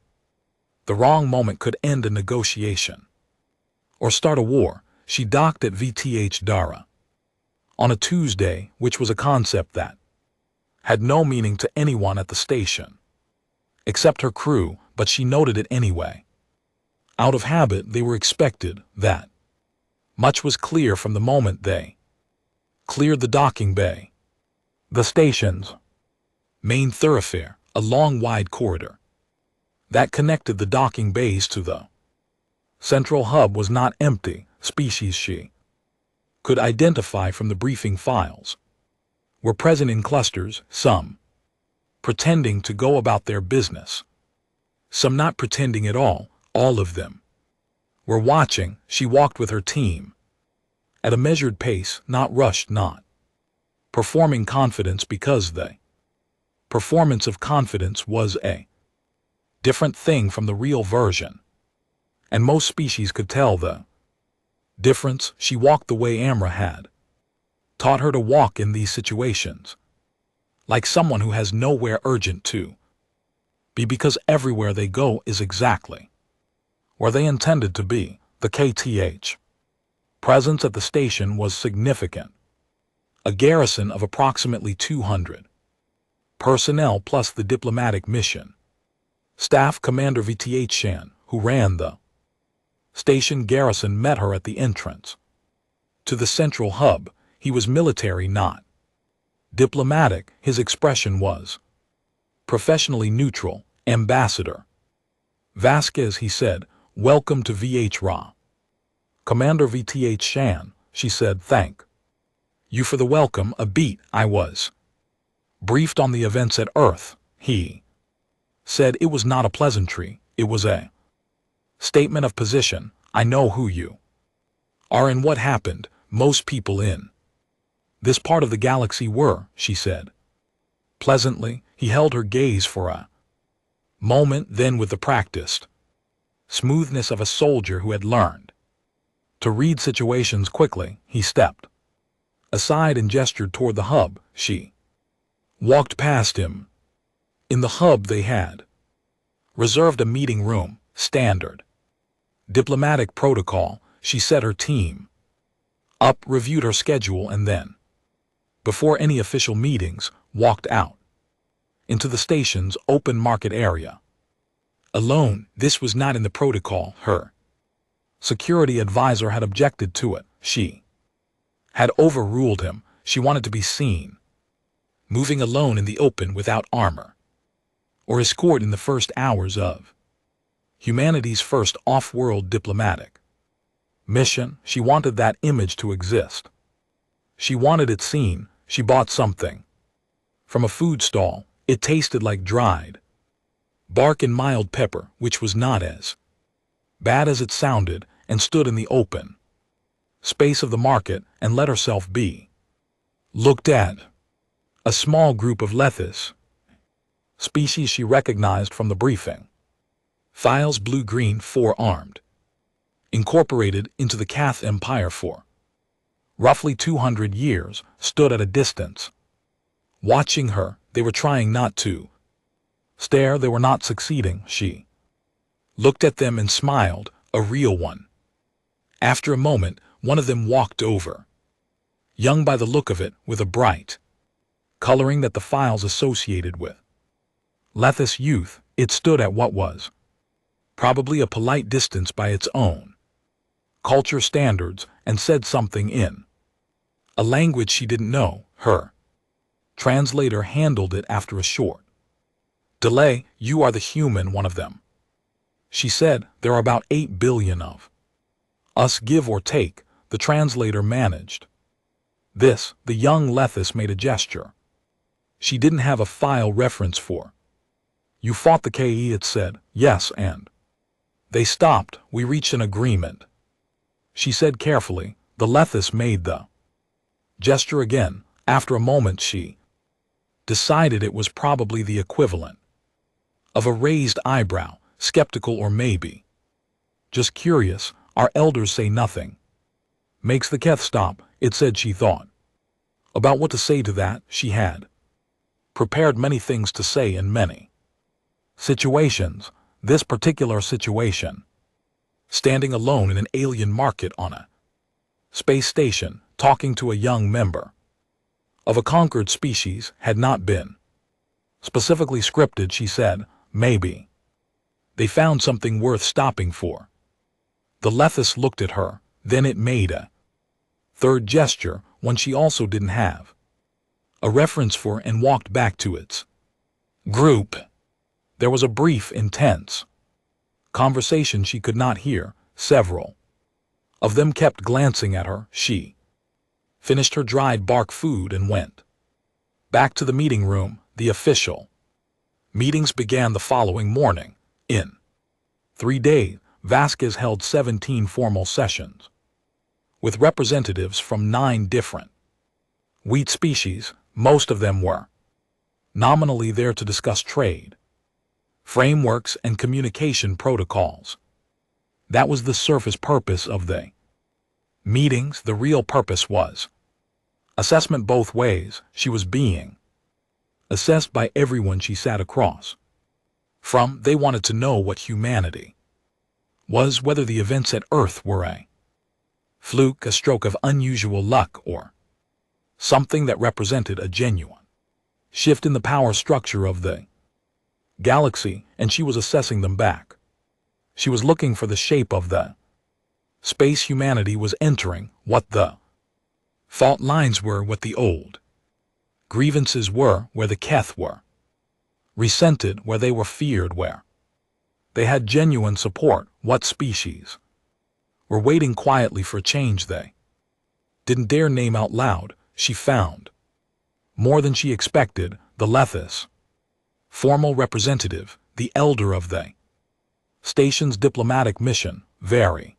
the wrong moment could end a negotiation or start a war. She docked at VTH Dara on a Tuesday, which was a concept that had no meaning to anyone at the station except her crew, but she noted it anyway. Out of habit, they were expected that much was clear from the moment they cleared the docking bay. The station's main thoroughfare, a long wide corridor that connected the docking bays to the central hub, was not empty. Species she could identify from the briefing files were present in clusters, some pretending to go about their business, some not pretending at all. All of them were watching. She walked with her team at a measured pace, not rushed, not performing confidence, because the performance of confidence was a Different thing from the real version. And most species could tell the difference. She walked the way Amra had taught her to walk in these situations. Like someone who has nowhere urgent to be because everywhere they go is exactly where they intended to be. The KTH presence at the station was significant. A garrison of approximately 200 personnel plus the diplomatic mission staff. Commander VTH Shan, who ran the station garrison, met her at the entrance to the central hub. He was military, not diplomatic. His expression was professionally neutral. Ambassador Vasquez, he said, welcome to VH Ra. Commander VTH Shan, she said, thank you for the welcome. A beat. I was briefed on the events at Earth. He said it was not a pleasantry, it was a statement of position. I know who you are and what happened. Most people in this part of the galaxy were, she said. Pleasantly, he held her gaze for a moment, then with the practiced smoothness of a soldier who had learned to read situations quickly, he stepped aside and gestured toward the hub. She walked past him. In the hub they had reserved a meeting room, standard diplomatic protocol. She set her team up, reviewed her schedule, and then, before any official meetings, walked out into the station's open market area. Alone, this was not in the protocol. Her security advisor had objected to it. She had overruled him. She wanted to be seen moving alone in the open without armor or escort in the first hours of humanity's first off-world diplomatic mission. She wanted that image to exist. She wanted it seen. She bought something from a food stall. It tasted like dried bark and mild pepper, which was not as bad as it sounded, and stood in the open space of the market and let herself be looked at. A small group of Lethis species she recognized from the briefing files, blue-green, four-armed, incorporated into the Cath Empire for roughly 200 years, stood at a distance watching her. They were trying not to stare. They were not succeeding. She looked at them and smiled, a real one. After a moment, one of them walked over, young by the look of it, with a bright coloring that the files associated with Lethis youth. It stood at what was probably a polite distance by its own culture standards and said something in a language she didn't know. Her translator handled it after a short delay. You are the human one of them, she said. There are about 8 billion of us, give or take. The translator managed this. The young Lethis made a gesture she didn't have a file reference for. You fought the KE, it said. Yes, and they stopped. We reached an agreement, she said carefully. The Lethis made the gesture again. After a moment she decided it was probably the equivalent of a raised eyebrow, skeptical or maybe just curious. Our elders say nothing makes the Keth stop, it said. She thought about what to say to that. She had prepared many things to say in many situations. This particular situation, standing alone in an alien market on a space station, talking to a young member of a conquered species, had not been specifically scripted. She said, maybe they found something worth stopping for. The Lethis looked at her, then it made a third gesture, one she also didn't have a reference for, and walked back to its group. There was a brief, intense conversation she could not hear. Several of them kept glancing at her. She finished her dried bark food and went back to the meeting room. The official meetings began the following morning. In 3 days, Vasquez held 17 formal sessions with representatives from 9 different wheat species. Most of them were nominally there to discuss trade, frameworks and communication protocols. That was the surface purpose of the meetings. The real purpose was assessment both ways. She was being assessed by everyone she sat across from. They wanted to know what humanity was, whether the events at Earth were a fluke, a stroke of unusual luck, or something that represented a genuine shift in the power structure of the galaxy, and she was assessing them back. She was looking for the shape of the space humanity was entering, what the fault lines were, what the old grievances were, where the Keth were resented, where they were feared, where they had genuine support, what species were waiting quietly for change they didn't dare name out loud. She found more than she expected. The Lethis, formal representative, the elder of the station's diplomatic mission, very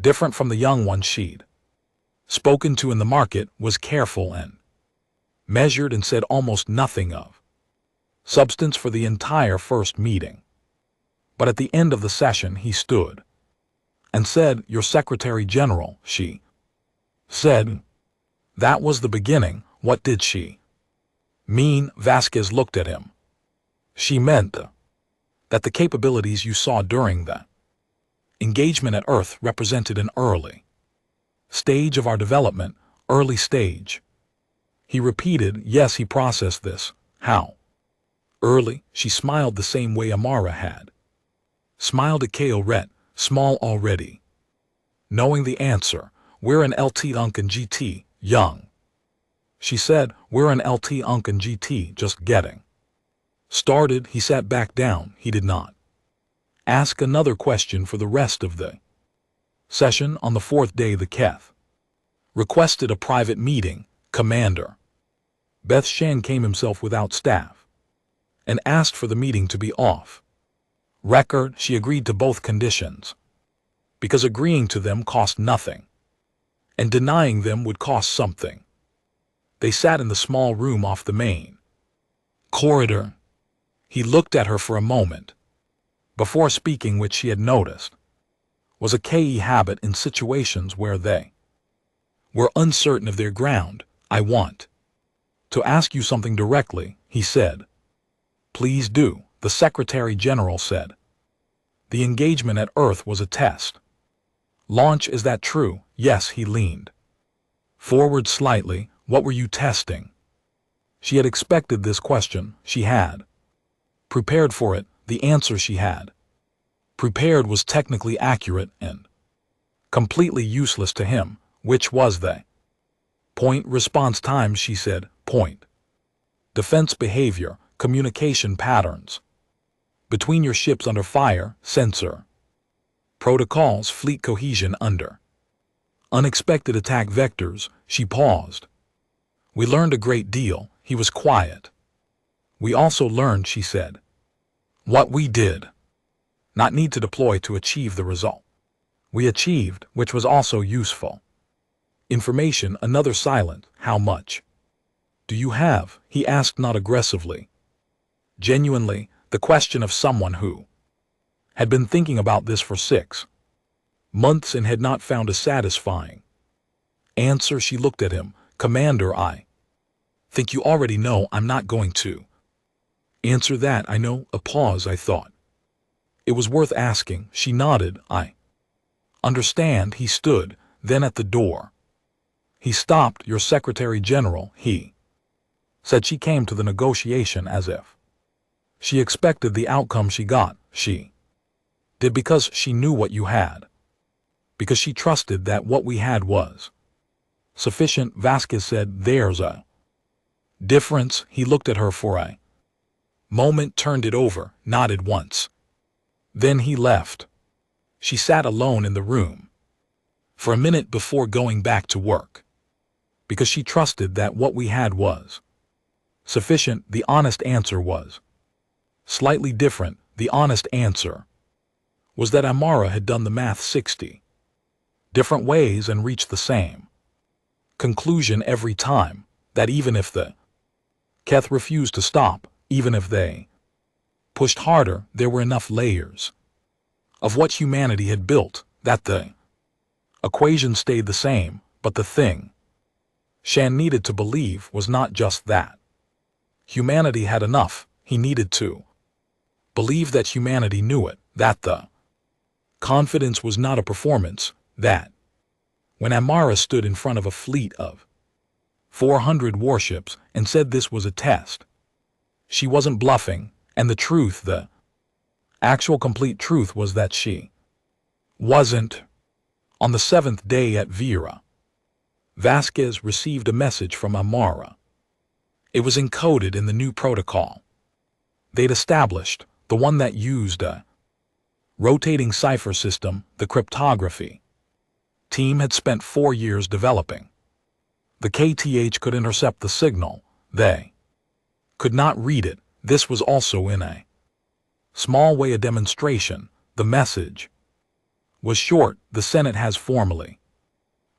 different from the young one she'd spoken to in the market, was careful and measured and said almost nothing of substance for the entire first meeting. But at the end of the session he stood and said, "Your Secretary General," she said. That was the beginning. What did she mean? Vasquez looked at him. She meant that the capabilities you saw during the engagement at Earth represented an early stage of our development. Early stage. He repeated, yes, he processed this. How early? She smiled the same way Amara had smiled at Kaoret, small already knowing the answer. We're an LT Uncan GT, young. She said, we're an LT Uncan GT, just getting started. He sat back down. He did not ask another question for the rest of the session. On the fourth day, the Keth requested a private meeting. Commander Beth Shan came himself without staff and asked for the meeting to be off record. She agreed to both conditions because agreeing to them cost nothing and denying them would cost something. They sat in the small room off the main corridor. He looked at her for a moment before speaking, which she had noticed was a KE habit in situations where they were uncertain of their ground. I want to ask you something directly, he said. Please do, the Secretary General said. The engagement at Earth was a test launch. Is that true? Yes. He leaned forward slightly. What were you testing? She had expected this question. She had prepared for it. The answer she had prepared was technically accurate and completely useless to him. Which was the point? Response times, she said. Point. Defense behavior, communication patterns between your ships under fire, sensor protocols, fleet cohesion under unexpected attack vectors. She paused. We learned a great deal. He was quiet. We also learned, she said, what we did not need to deploy to achieve the result we achieved, which was also useful information. Another silence. How much do you have? He asked, not aggressively. Genuinely, the question of someone who had been thinking about this for 6 months and had not found a satisfying answer. She looked at him. Commander, I think you already know. I'm not going to answer that. I know. A pause. I thought it was worth asking. She nodded. I understand. He stood, then at the door. He stopped. Your Secretary General, he said. She came to the negotiation as if she expected the outcome she got. She did because she knew what you had, because she trusted that what we had was sufficient. Vasquez said, there's a difference. He looked at her for a moment, turned it over, nodded once. Then he left. She sat alone in the room for a minute before going back to work, because she trusted that what we had was sufficient. The honest answer was slightly different. The honest answer was that Amara had done the math 60 different ways and reached the same conclusion every time, that even if the Keth refused to stop, even if they Pushed harder, there were enough layers of what humanity had built that the equation stayed the same, but the thing Shan needed to believe was not just that humanity had enough, he needed to believe that humanity knew it, that the confidence was not a performance, that when Amara stood in front of a fleet of 400 warships and said this was a test, she wasn't bluffing, and the truth, the actual complete truth was that she wasn't. On the 7th day at Vera, Vasquez received a message from Amara. It was encoded in the new protocol they'd established, the one that used a rotating cipher system the cryptography team had spent 4 years developing. The KTH could intercept the signal. They could not read it. This was also in a small way a demonstration. The message was short. The Senate has formally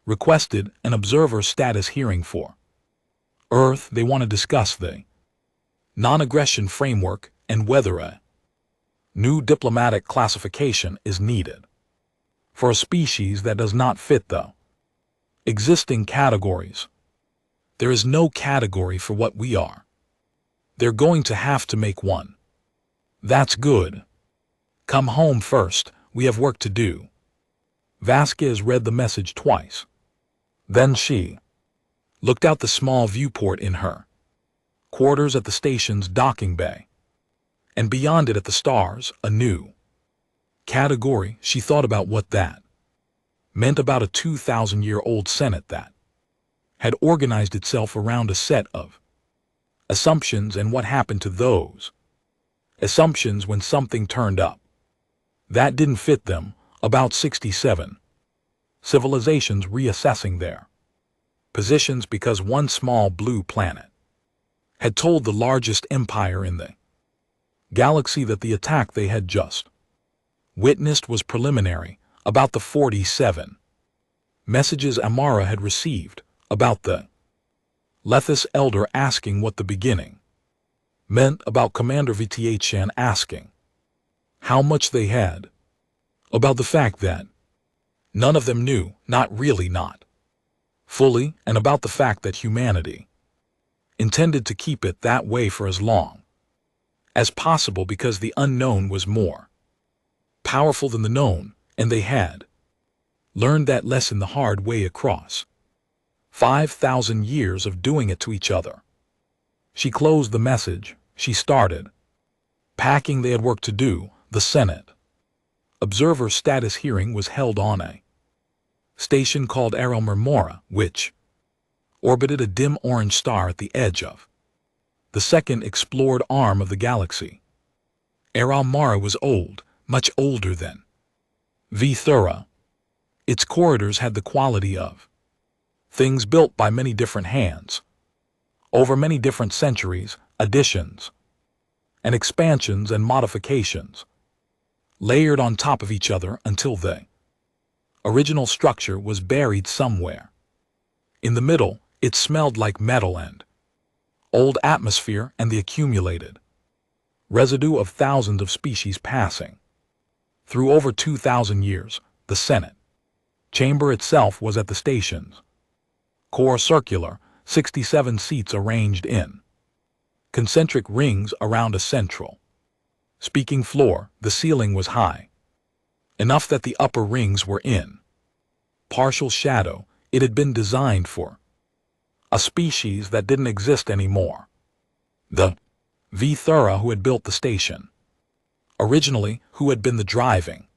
requested an observer status hearing for Earth. They want to discuss the non-aggression framework and whether a new diplomatic classification is needed for a species that does not fit the existing categories. There is no category for what we are. They're going to have to make one. That's good. Come home first, we have work to do. Vasquez read the message twice. Then she looked out the small viewport in her quarters at the station's docking bay, and beyond it at the stars, a new category. She thought about what that meant about a 2,000-year-old Senate that had organized itself around a set of assumptions and what happened to those assumptions when something turned up that didn't fit them. About 67 civilizations reassessing their positions because one small blue planet had told the largest empire in the galaxy that the attack they had just witnessed was preliminary. About the 47 messages Amara had received about the Lethis Elder asking what the beginning meant, about Commander VTHN asking how much they had, about the fact that none of them knew, not really, not fully, and about the fact that humanity intended to keep it that way for as long as possible because the unknown was more powerful than the known, and they had learned that lesson the hard way across 5,000 years of doing it to each other. She closed the message. She started packing. They had work to do. The Senate observer status hearing was held on a station called Arrow Marmora, which orbited a dim orange star at the edge of the second explored arm of the galaxy. Arrow Mara was old, much older than Vithura. Its corridors had the quality of things built by many different hands, over many different centuries, additions and expansions and modifications, layered on top of each other until the original structure was buried somewhere. In the middle, it smelled like metal and old atmosphere and the accumulated residue of thousands of species passing through over 2,000 years. The Senate chamber itself was at the station's core, circular, 67 seats arranged in concentric rings around a central speaking floor. The ceiling was high enough that the upper rings were in partial shadow. It had been designed for a species that didn't exist anymore. The Vithura who had built the station originally, who had been the driving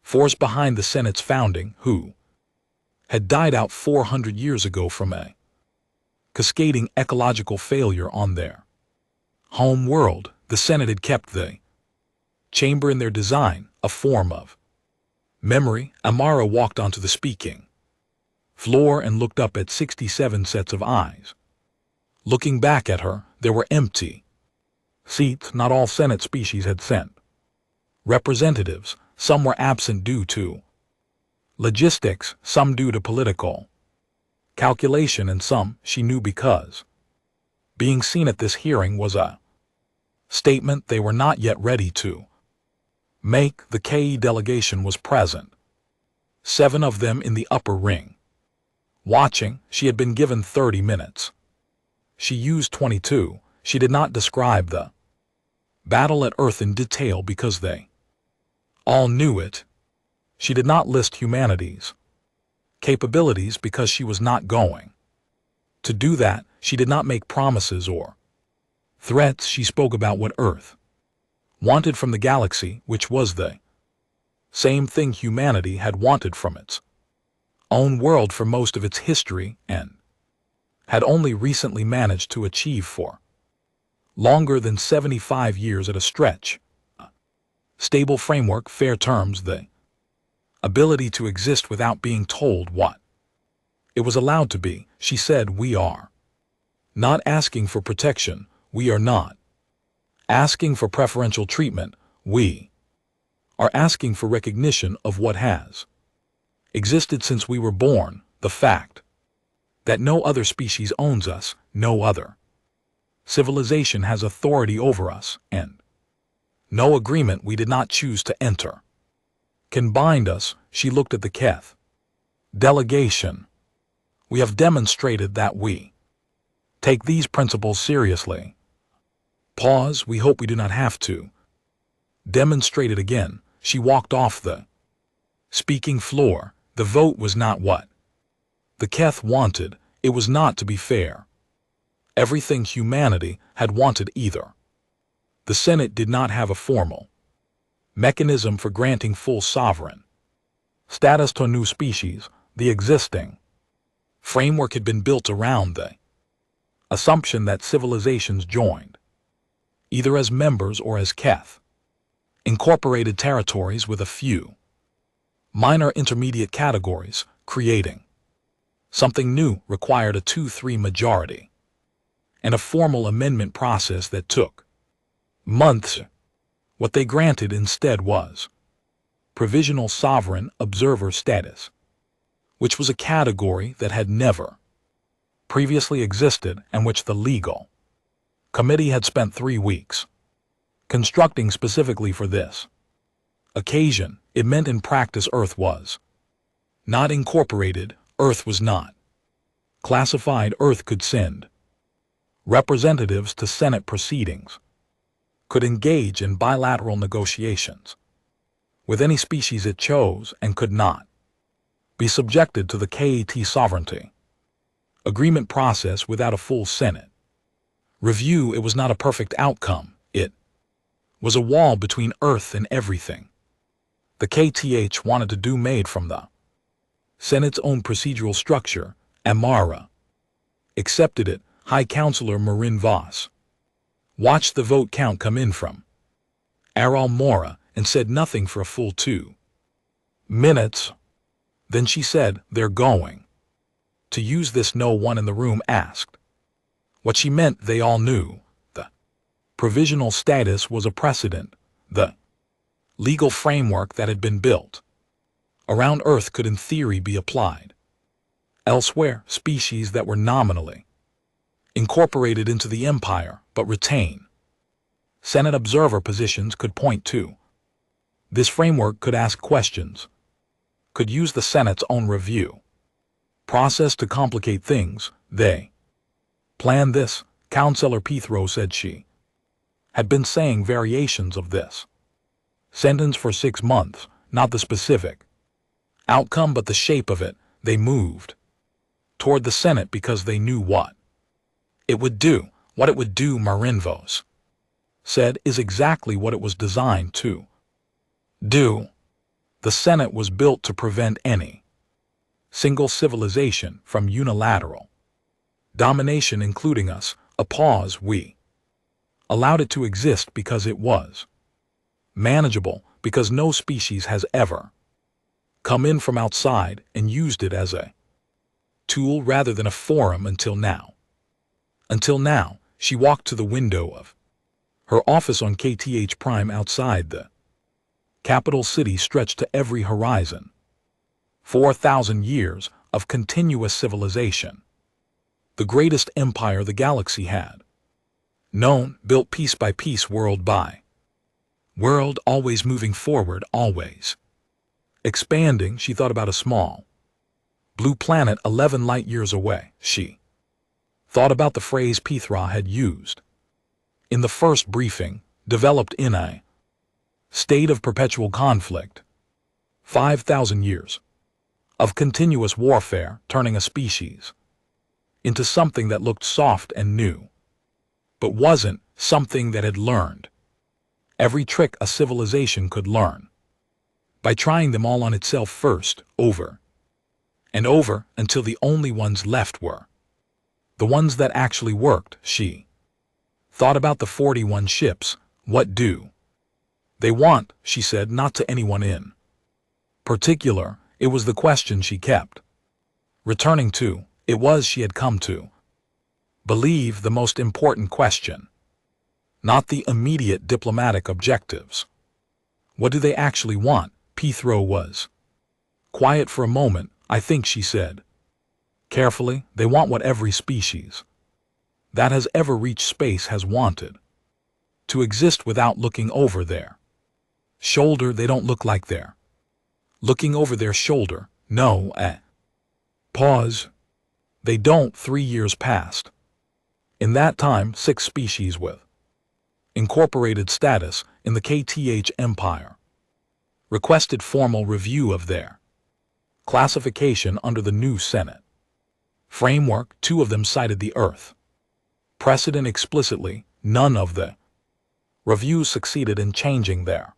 force behind the Senate's founding, who had died out 400 years ago from a cascading ecological failure on their home world. The Senate had kept the chamber in their design, a form of memory. Amara walked onto the speaking floor and looked up at 67 sets of eyes. Looking back at her, there were empty seats. Not all Senate species had sent representatives. Some were absent due to logistics, some due to political calculation, and some, she knew, because being seen at this hearing was a statement they were not yet ready to make. The KE delegation was present, 7 of them in the upper ring. Watching, she had been given 30 minutes. She used 22. She did not describe the battle at Earth in detail because they all knew it. She did not list humanity's capabilities because she was not going to do that. She did not make promises or threats. She spoke about what Earth wanted from the galaxy, which was the same thing humanity had wanted from its own world for most of its history and had only recently managed to achieve for longer than 75 years at a stretch. A stable framework, fair terms, the ability to exist without being told what it was allowed to be. She said, we are not asking for protection. We are not asking for preferential treatment. We are asking for recognition of what has existed since we were born, the fact that no other species owns us, no other civilization has authority over us, and no agreement we did not choose to enter can bind us. She looked at the Keth delegation. We have demonstrated that we take these principles seriously. Pause. We hope we do not have to demonstrate it again. She walked off the speaking floor. The vote was not what the Keth wanted. It was not, to be fair, everything humanity had wanted either. The Senate did not have a formal mechanism for granting full sovereign status to a new species. The existing framework had been built around the assumption that civilizations joined, either as members or as Keth incorporated territories with a few minor intermediate categories. Creating something new required a 2/3 majority and a formal amendment process that took months. What they granted instead was provisional sovereign observer status, which was a category that had never previously existed and which the legal committee had spent 3 weeks constructing specifically for this occasion. It meant in practice Earth was not incorporated. Earth was not classified. Earth could send representatives to Senate proceedings, could engage in bilateral negotiations with any species it chose, and could not be subjected to the KAT sovereignty agreement process without a full Senate review. It was not a perfect outcome. It was a wall between Earth and everything the KTH wanted to do, made from the Senate's own procedural structure. Amara accepted it. High Counselor Marin Voss watched the vote count come in from Aral Mora and said nothing for a full 2 minutes. Then she said, they're going to use this. No one in the room asked what she meant. They all knew the provisional status was a precedent. The legal framework that had been built around Earth could in theory be applied elsewhere. Species that were nominally incorporated into the empire but retain Senate observer positions could point to this framework, could ask questions, could use the Senate's own review process to complicate things. They planned this. Counselor Pethro said she had been saying variations of this sentence for 6 months, not the specific outcome but the shape of it. They moved toward the Senate because they knew what it would do. What it would do, Marin Voss said, is exactly what it was designed to do. The Senate was built to prevent any single civilization from unilateral domination, including us. A pause. We allowed it to exist because it was manageable, because no species has ever come in from outside and used it as a tool rather than a forum until now. Until now. She walked to the window of her office on KTH Prime. Outside, the capital city stretched to every horizon. 4,000 years of continuous civilization. The greatest empire the galaxy had Known, built piece by piece, world by world, always moving forward, always expanding. She thought about a small blue planet 11 light years away. She thought about the phrase Pithra had used in the first briefing, developed in a state of perpetual conflict. 5,000 years of continuous warfare, turning a species into something that looked soft and new, but wasn't, something that had learned every trick a civilization could learn, by trying them all on itself first, over and over, until the only ones left were the ones that actually worked. She thought about the 41 ships. What do they want? She said, not to anyone in particular. It was the question she kept returning to. It was, she had come to believe, the most important question. Not the immediate diplomatic objectives. What do they actually want? Pithro was quiet for a moment. I think, she said carefully, they want what every species that has ever reached space has wanted. To exist without looking over their shoulder. They don't look like they're looking over their shoulder. No, pause. They don't. 3 years passed. In that time, 6 species with incorporated status in the KTH Empire requested formal review of their classification under the new Senate framework. 2 of them cited the Earth precedent explicitly. None of the reviews succeeded in changing their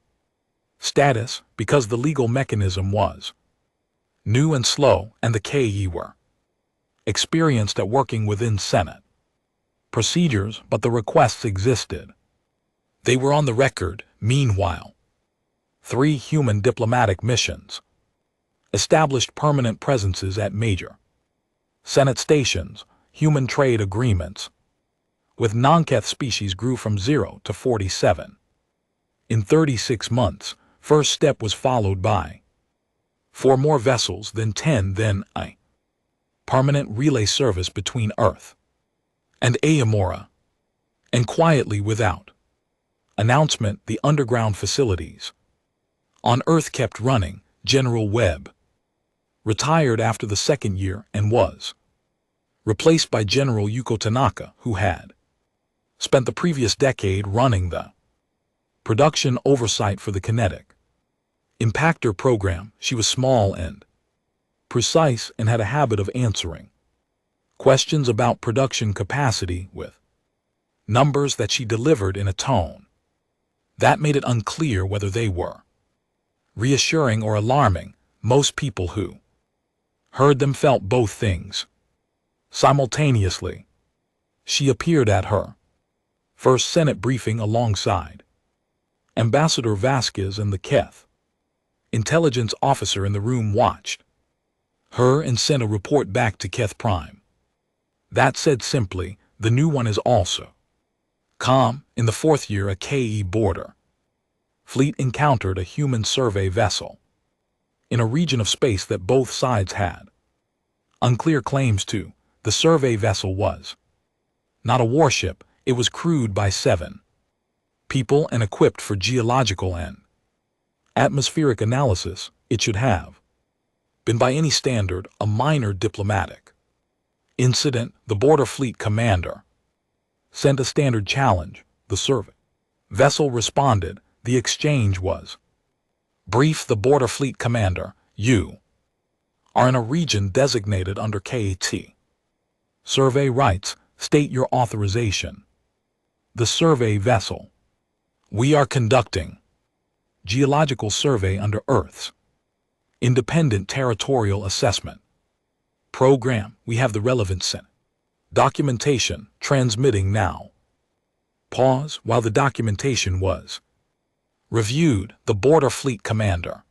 status because the legal mechanism was new and slow, and the KE were experienced at working within Senate procedures, but the requests existed. They were on the record. Meanwhile, 3 human diplomatic missions established permanent presences at major Senate stations. Human trade agreements with non-Keth species grew from 0 to 47 in 36 months. First step was followed by 4 more vessels, then 10, then a permanent relay service between Earth and Aamora, and quietly, without announcement, the underground facilities on Earth kept running. General Webb retired after the 2nd year and was replaced by General Yuko Tanaka, who had spent the previous decade running the production oversight for the kinetic impactor program. She was small and precise and had a habit of answering questions about production capacity with numbers that she delivered in a tone that made it unclear whether they were reassuring or alarming. Most people who heard them felt both things simultaneously. She appeared at her first Senate briefing alongside Ambassador Vasquez, and the Keth intelligence officer in the room watched her and sent a report back to Keth Prime that said simply, the new one is also calm. In the 4th year, a KE border fleet encountered a human survey vessel in a region of space that both sides had unclear claims to. The survey vessel was not a warship. It was crewed by 7 people and equipped for geological and atmospheric analysis. It should have been, by any standard, a minor diplomatic incident. The border fleet commander sent a standard challenge. The survey vessel responded. The exchange was brief. The border fleet commander, you are in a region designated under KAT. Survey rights, state your authorization. The survey vessel, we are conducting geological survey under Earth's independent territorial assessment program. We have the relevant Senate documentation, transmitting now. Pause. While the documentation was reviewed, the border fleet commander,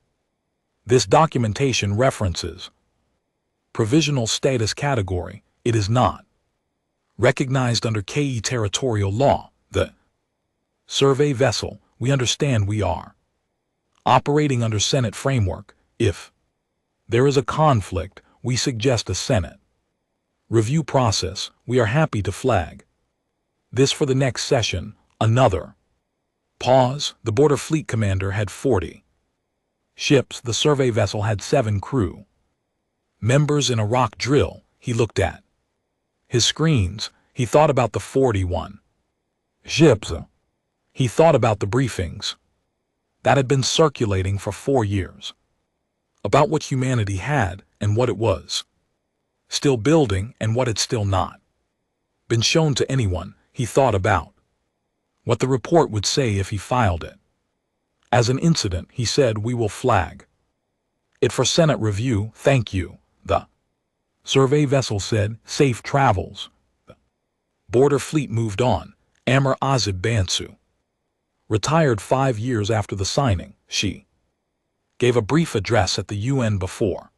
this documentation references provisional status category. It is not recognized under KE territorial law. The survey vessel, we understand we are operating under Senate framework. If there is a conflict, we suggest a Senate review process. We are happy to flag This for the next session, another. Pause, the border fleet commander had 40 ships, the survey vessel had 7 crew members in a rock drill. He looked at his screens. He thought about the 41 ships. He thought about the briefings that had been circulating for 4 years about what humanity had and what it was still building and what had still not been shown to anyone. He thought about what the report would say if he filed it as an incident. He said, "We will flag it for Senate review, thank you." The survey vessel said, "Safe travels." The border fleet moved on. Amr Azib Bansu retired 5 years after the signing. She gave a brief address at the UN before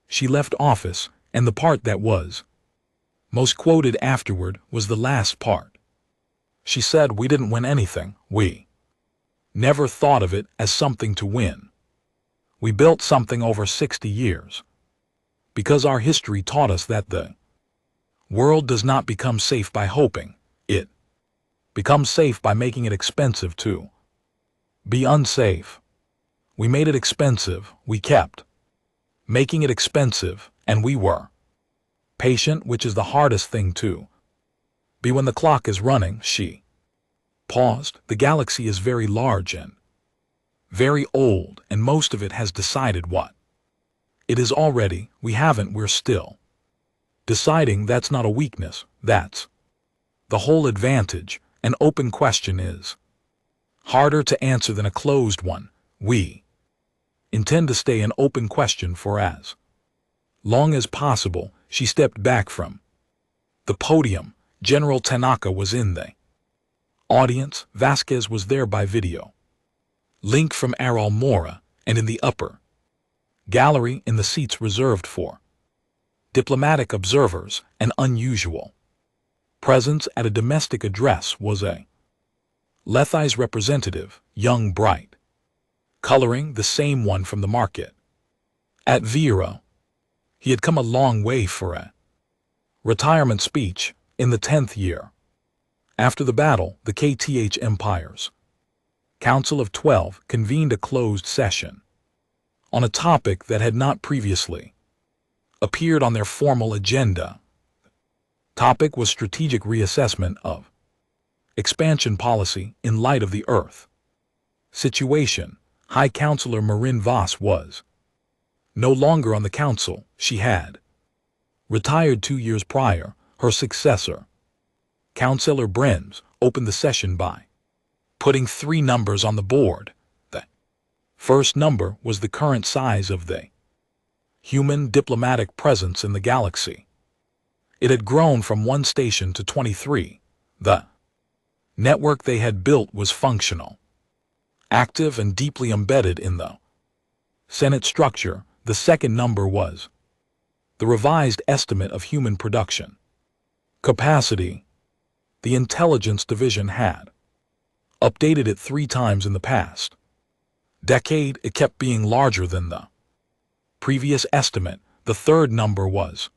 she left office, and the part that was most quoted afterward was the last part. She said, "We didn't win anything. We never thought of it as something to win. We built something over 60 years. Because our history taught us that the world does not become safe by hoping. It becomes safe by making it expensive to be unsafe. We made it expensive. We kept making it expensive, and we were patient, which is the hardest thing to be when the clock is running." She paused. "The galaxy is very large and very old, and most of it has decided what it is already. We haven't. We're still deciding. That's not a weakness. That's the whole advantage. An open question is harder to answer than a closed one. We intend to stay an open question for as long as possible." She stepped back from the podium. General Tanaka was in the audience. Vasquez was there by video link from Aral Mora, and in the upper gallery, in the seats reserved for diplomatic observers, an unusual presence at a domestic address was a Lethai's representative, young, bright, coloring, the same one from the market at Vero. He had come a long way for a retirement speech in the 10th year after the battle. The KTH Empire's Council of 12 convened a closed session on a topic that had not previously appeared on their formal agenda. Topic was strategic reassessment of expansion policy in light of the Earth situation. High Counselor Marin Voss was no longer on the council. She had retired 2 years prior. Her successor, Councillor Brems, opened the session by putting 3 numbers on the board. The first number was the current size of the human diplomatic presence in the galaxy. It had grown from 1 station to 23. The network they had built was functional, active, and deeply embedded in the Senate structure. The second number was the revised estimate of human production capacity. The intelligence division had updated it 3 times in the past decade. It kept being larger than the previous estimate. The third number was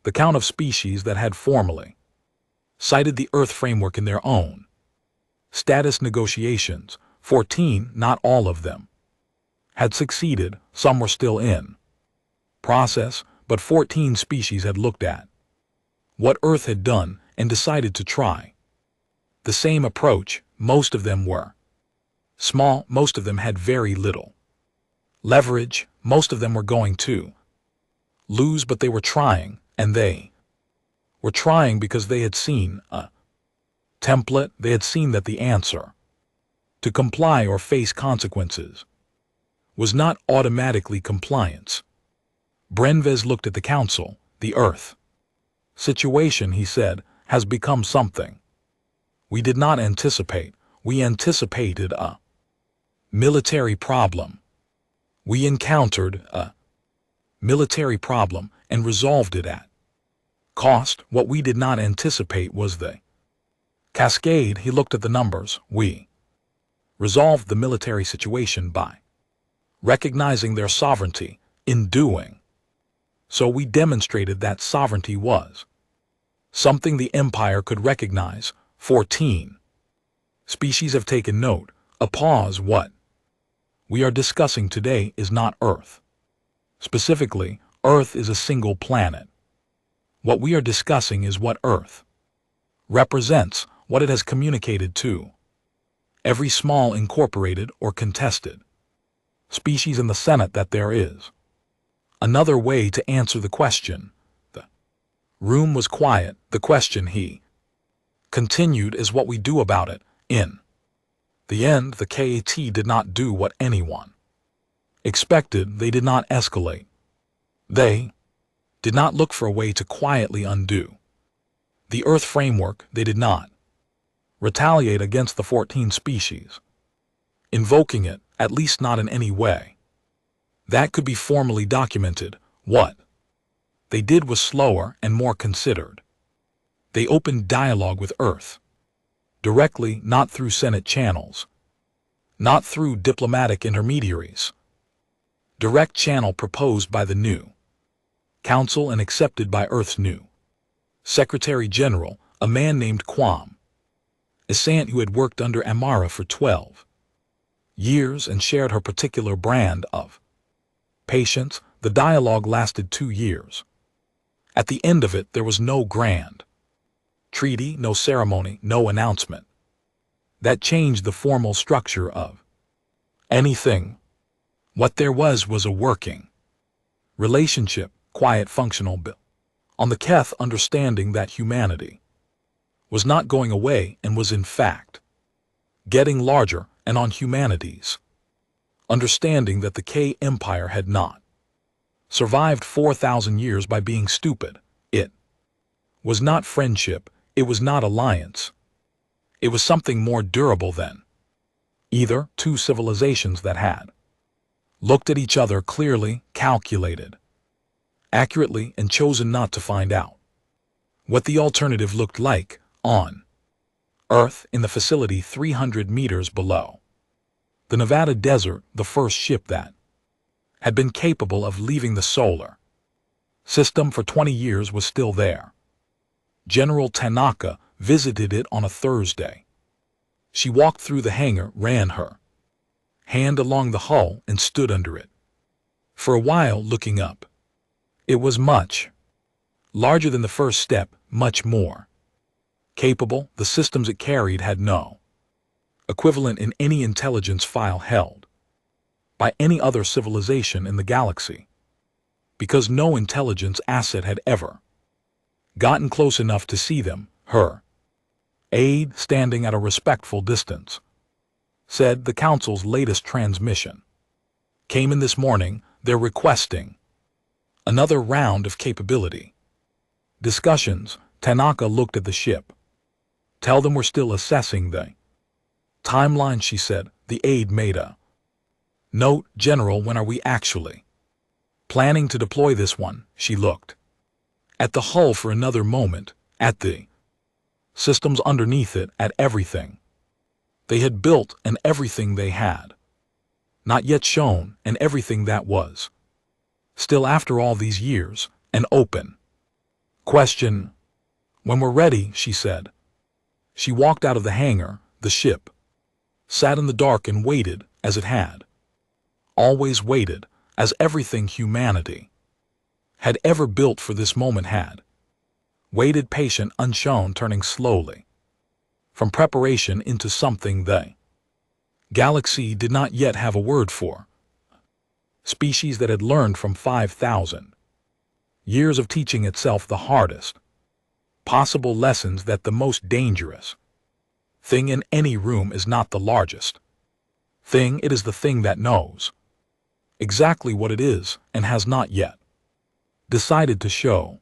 the count of species that had formally cited the Earth framework in their own status negotiations. 14, not all of them had succeeded. Some were still in process, but 14 species had looked at what Earth had done and decided to try the same approach. Most of them were small. Most of them had very little leverage. Most of them were going to lose, but they were trying, and they were trying because they had seen a template. They had seen that the answer to comply or face consequences was not automatically compliance. Brenvez looked at the council. The Earth situation, he said, has become something we did not anticipate. We anticipated a military problem. We encountered a military problem and resolved it at cost. What we did not anticipate was the cascade. He looked at the numbers. We resolved the military situation by recognizing their sovereignty. In doing so, we demonstrated that sovereignty was Something the Empire could recognize. 14. Species have taken note. A pause. What we are discussing today is not Earth. Specifically, Earth is a single planet. What we are discussing is what Earth represents, what it has communicated to every small incorporated or contested species in the Senate that there is. Another way to answer the question. The room was quiet. The question he continued is what we do about it. In the end, the KAT did not do what anyone expected. They did not escalate. They did not look for a way to quietly undo the Earth framework. They did not retaliate against the 14 species, invoking it, at least not in any way that could be formally documented. What they did was slower and more considered. They opened dialogue with Earth directly, not through Senate channels, not through diplomatic intermediaries. Direct channel proposed by the new Council and accepted by Earth's new Secretary General, a man named Kwam Asant, who had worked under Amara for 12 years and shared her particular brand of patience. The dialogue lasted 2 years. At the end of it, there was no grand treaty, no ceremony, no announcement that changed the formal structure of anything. What there was a working relationship, quiet, functional, built on the Keth understanding that humanity was not going away and was in fact getting larger, and on humanity's understanding that the K Empire had not survived 4,000 years by being stupid. It was not friendship, it was not alliance. It was something more durable than either. Two civilizations that had looked at each other clearly, calculated accurately, and chosen not to find out what the alternative looked like. On Earth, in the facility 300 meters below the Nevada desert, the first ship that had been capable of leaving the solar system for 20 years was still there. General Tanaka visited it on a Thursday. She walked through the hangar, ran her hand along the hull, and stood under it for a while, looking up. It was much larger than the first step, much more capable. The systems it carried had no equivalent in any intelligence file held by any other civilization in the galaxy, because no intelligence asset had ever gotten close enough to see them. Her aide, standing at a respectful distance, said the Council's latest transmission came in this morning. They're requesting another round of capability discussions. Tanaka looked at the ship. Tell them we're still assessing the timeline, she said. The aide made a note. General, when are we actually planning to deploy this one? She looked at the hull for another moment, at the systems underneath it, at everything they had built and everything they had not yet shown, and everything that was still, after all these years, an open question. When we're ready, she said. She walked out of the hangar. The ship sat in the dark and waited, as it had always waited, as everything humanity had ever built for this moment had waited, patient, unshown, turning slowly from preparation into something the galaxy did not yet have a word for. Species that had learned from 5,000 years of teaching itself the hardest possible lessons, that the most dangerous thing in any room is not the largest thing, it is the thing that knows exactly what it is and has not yet decided to show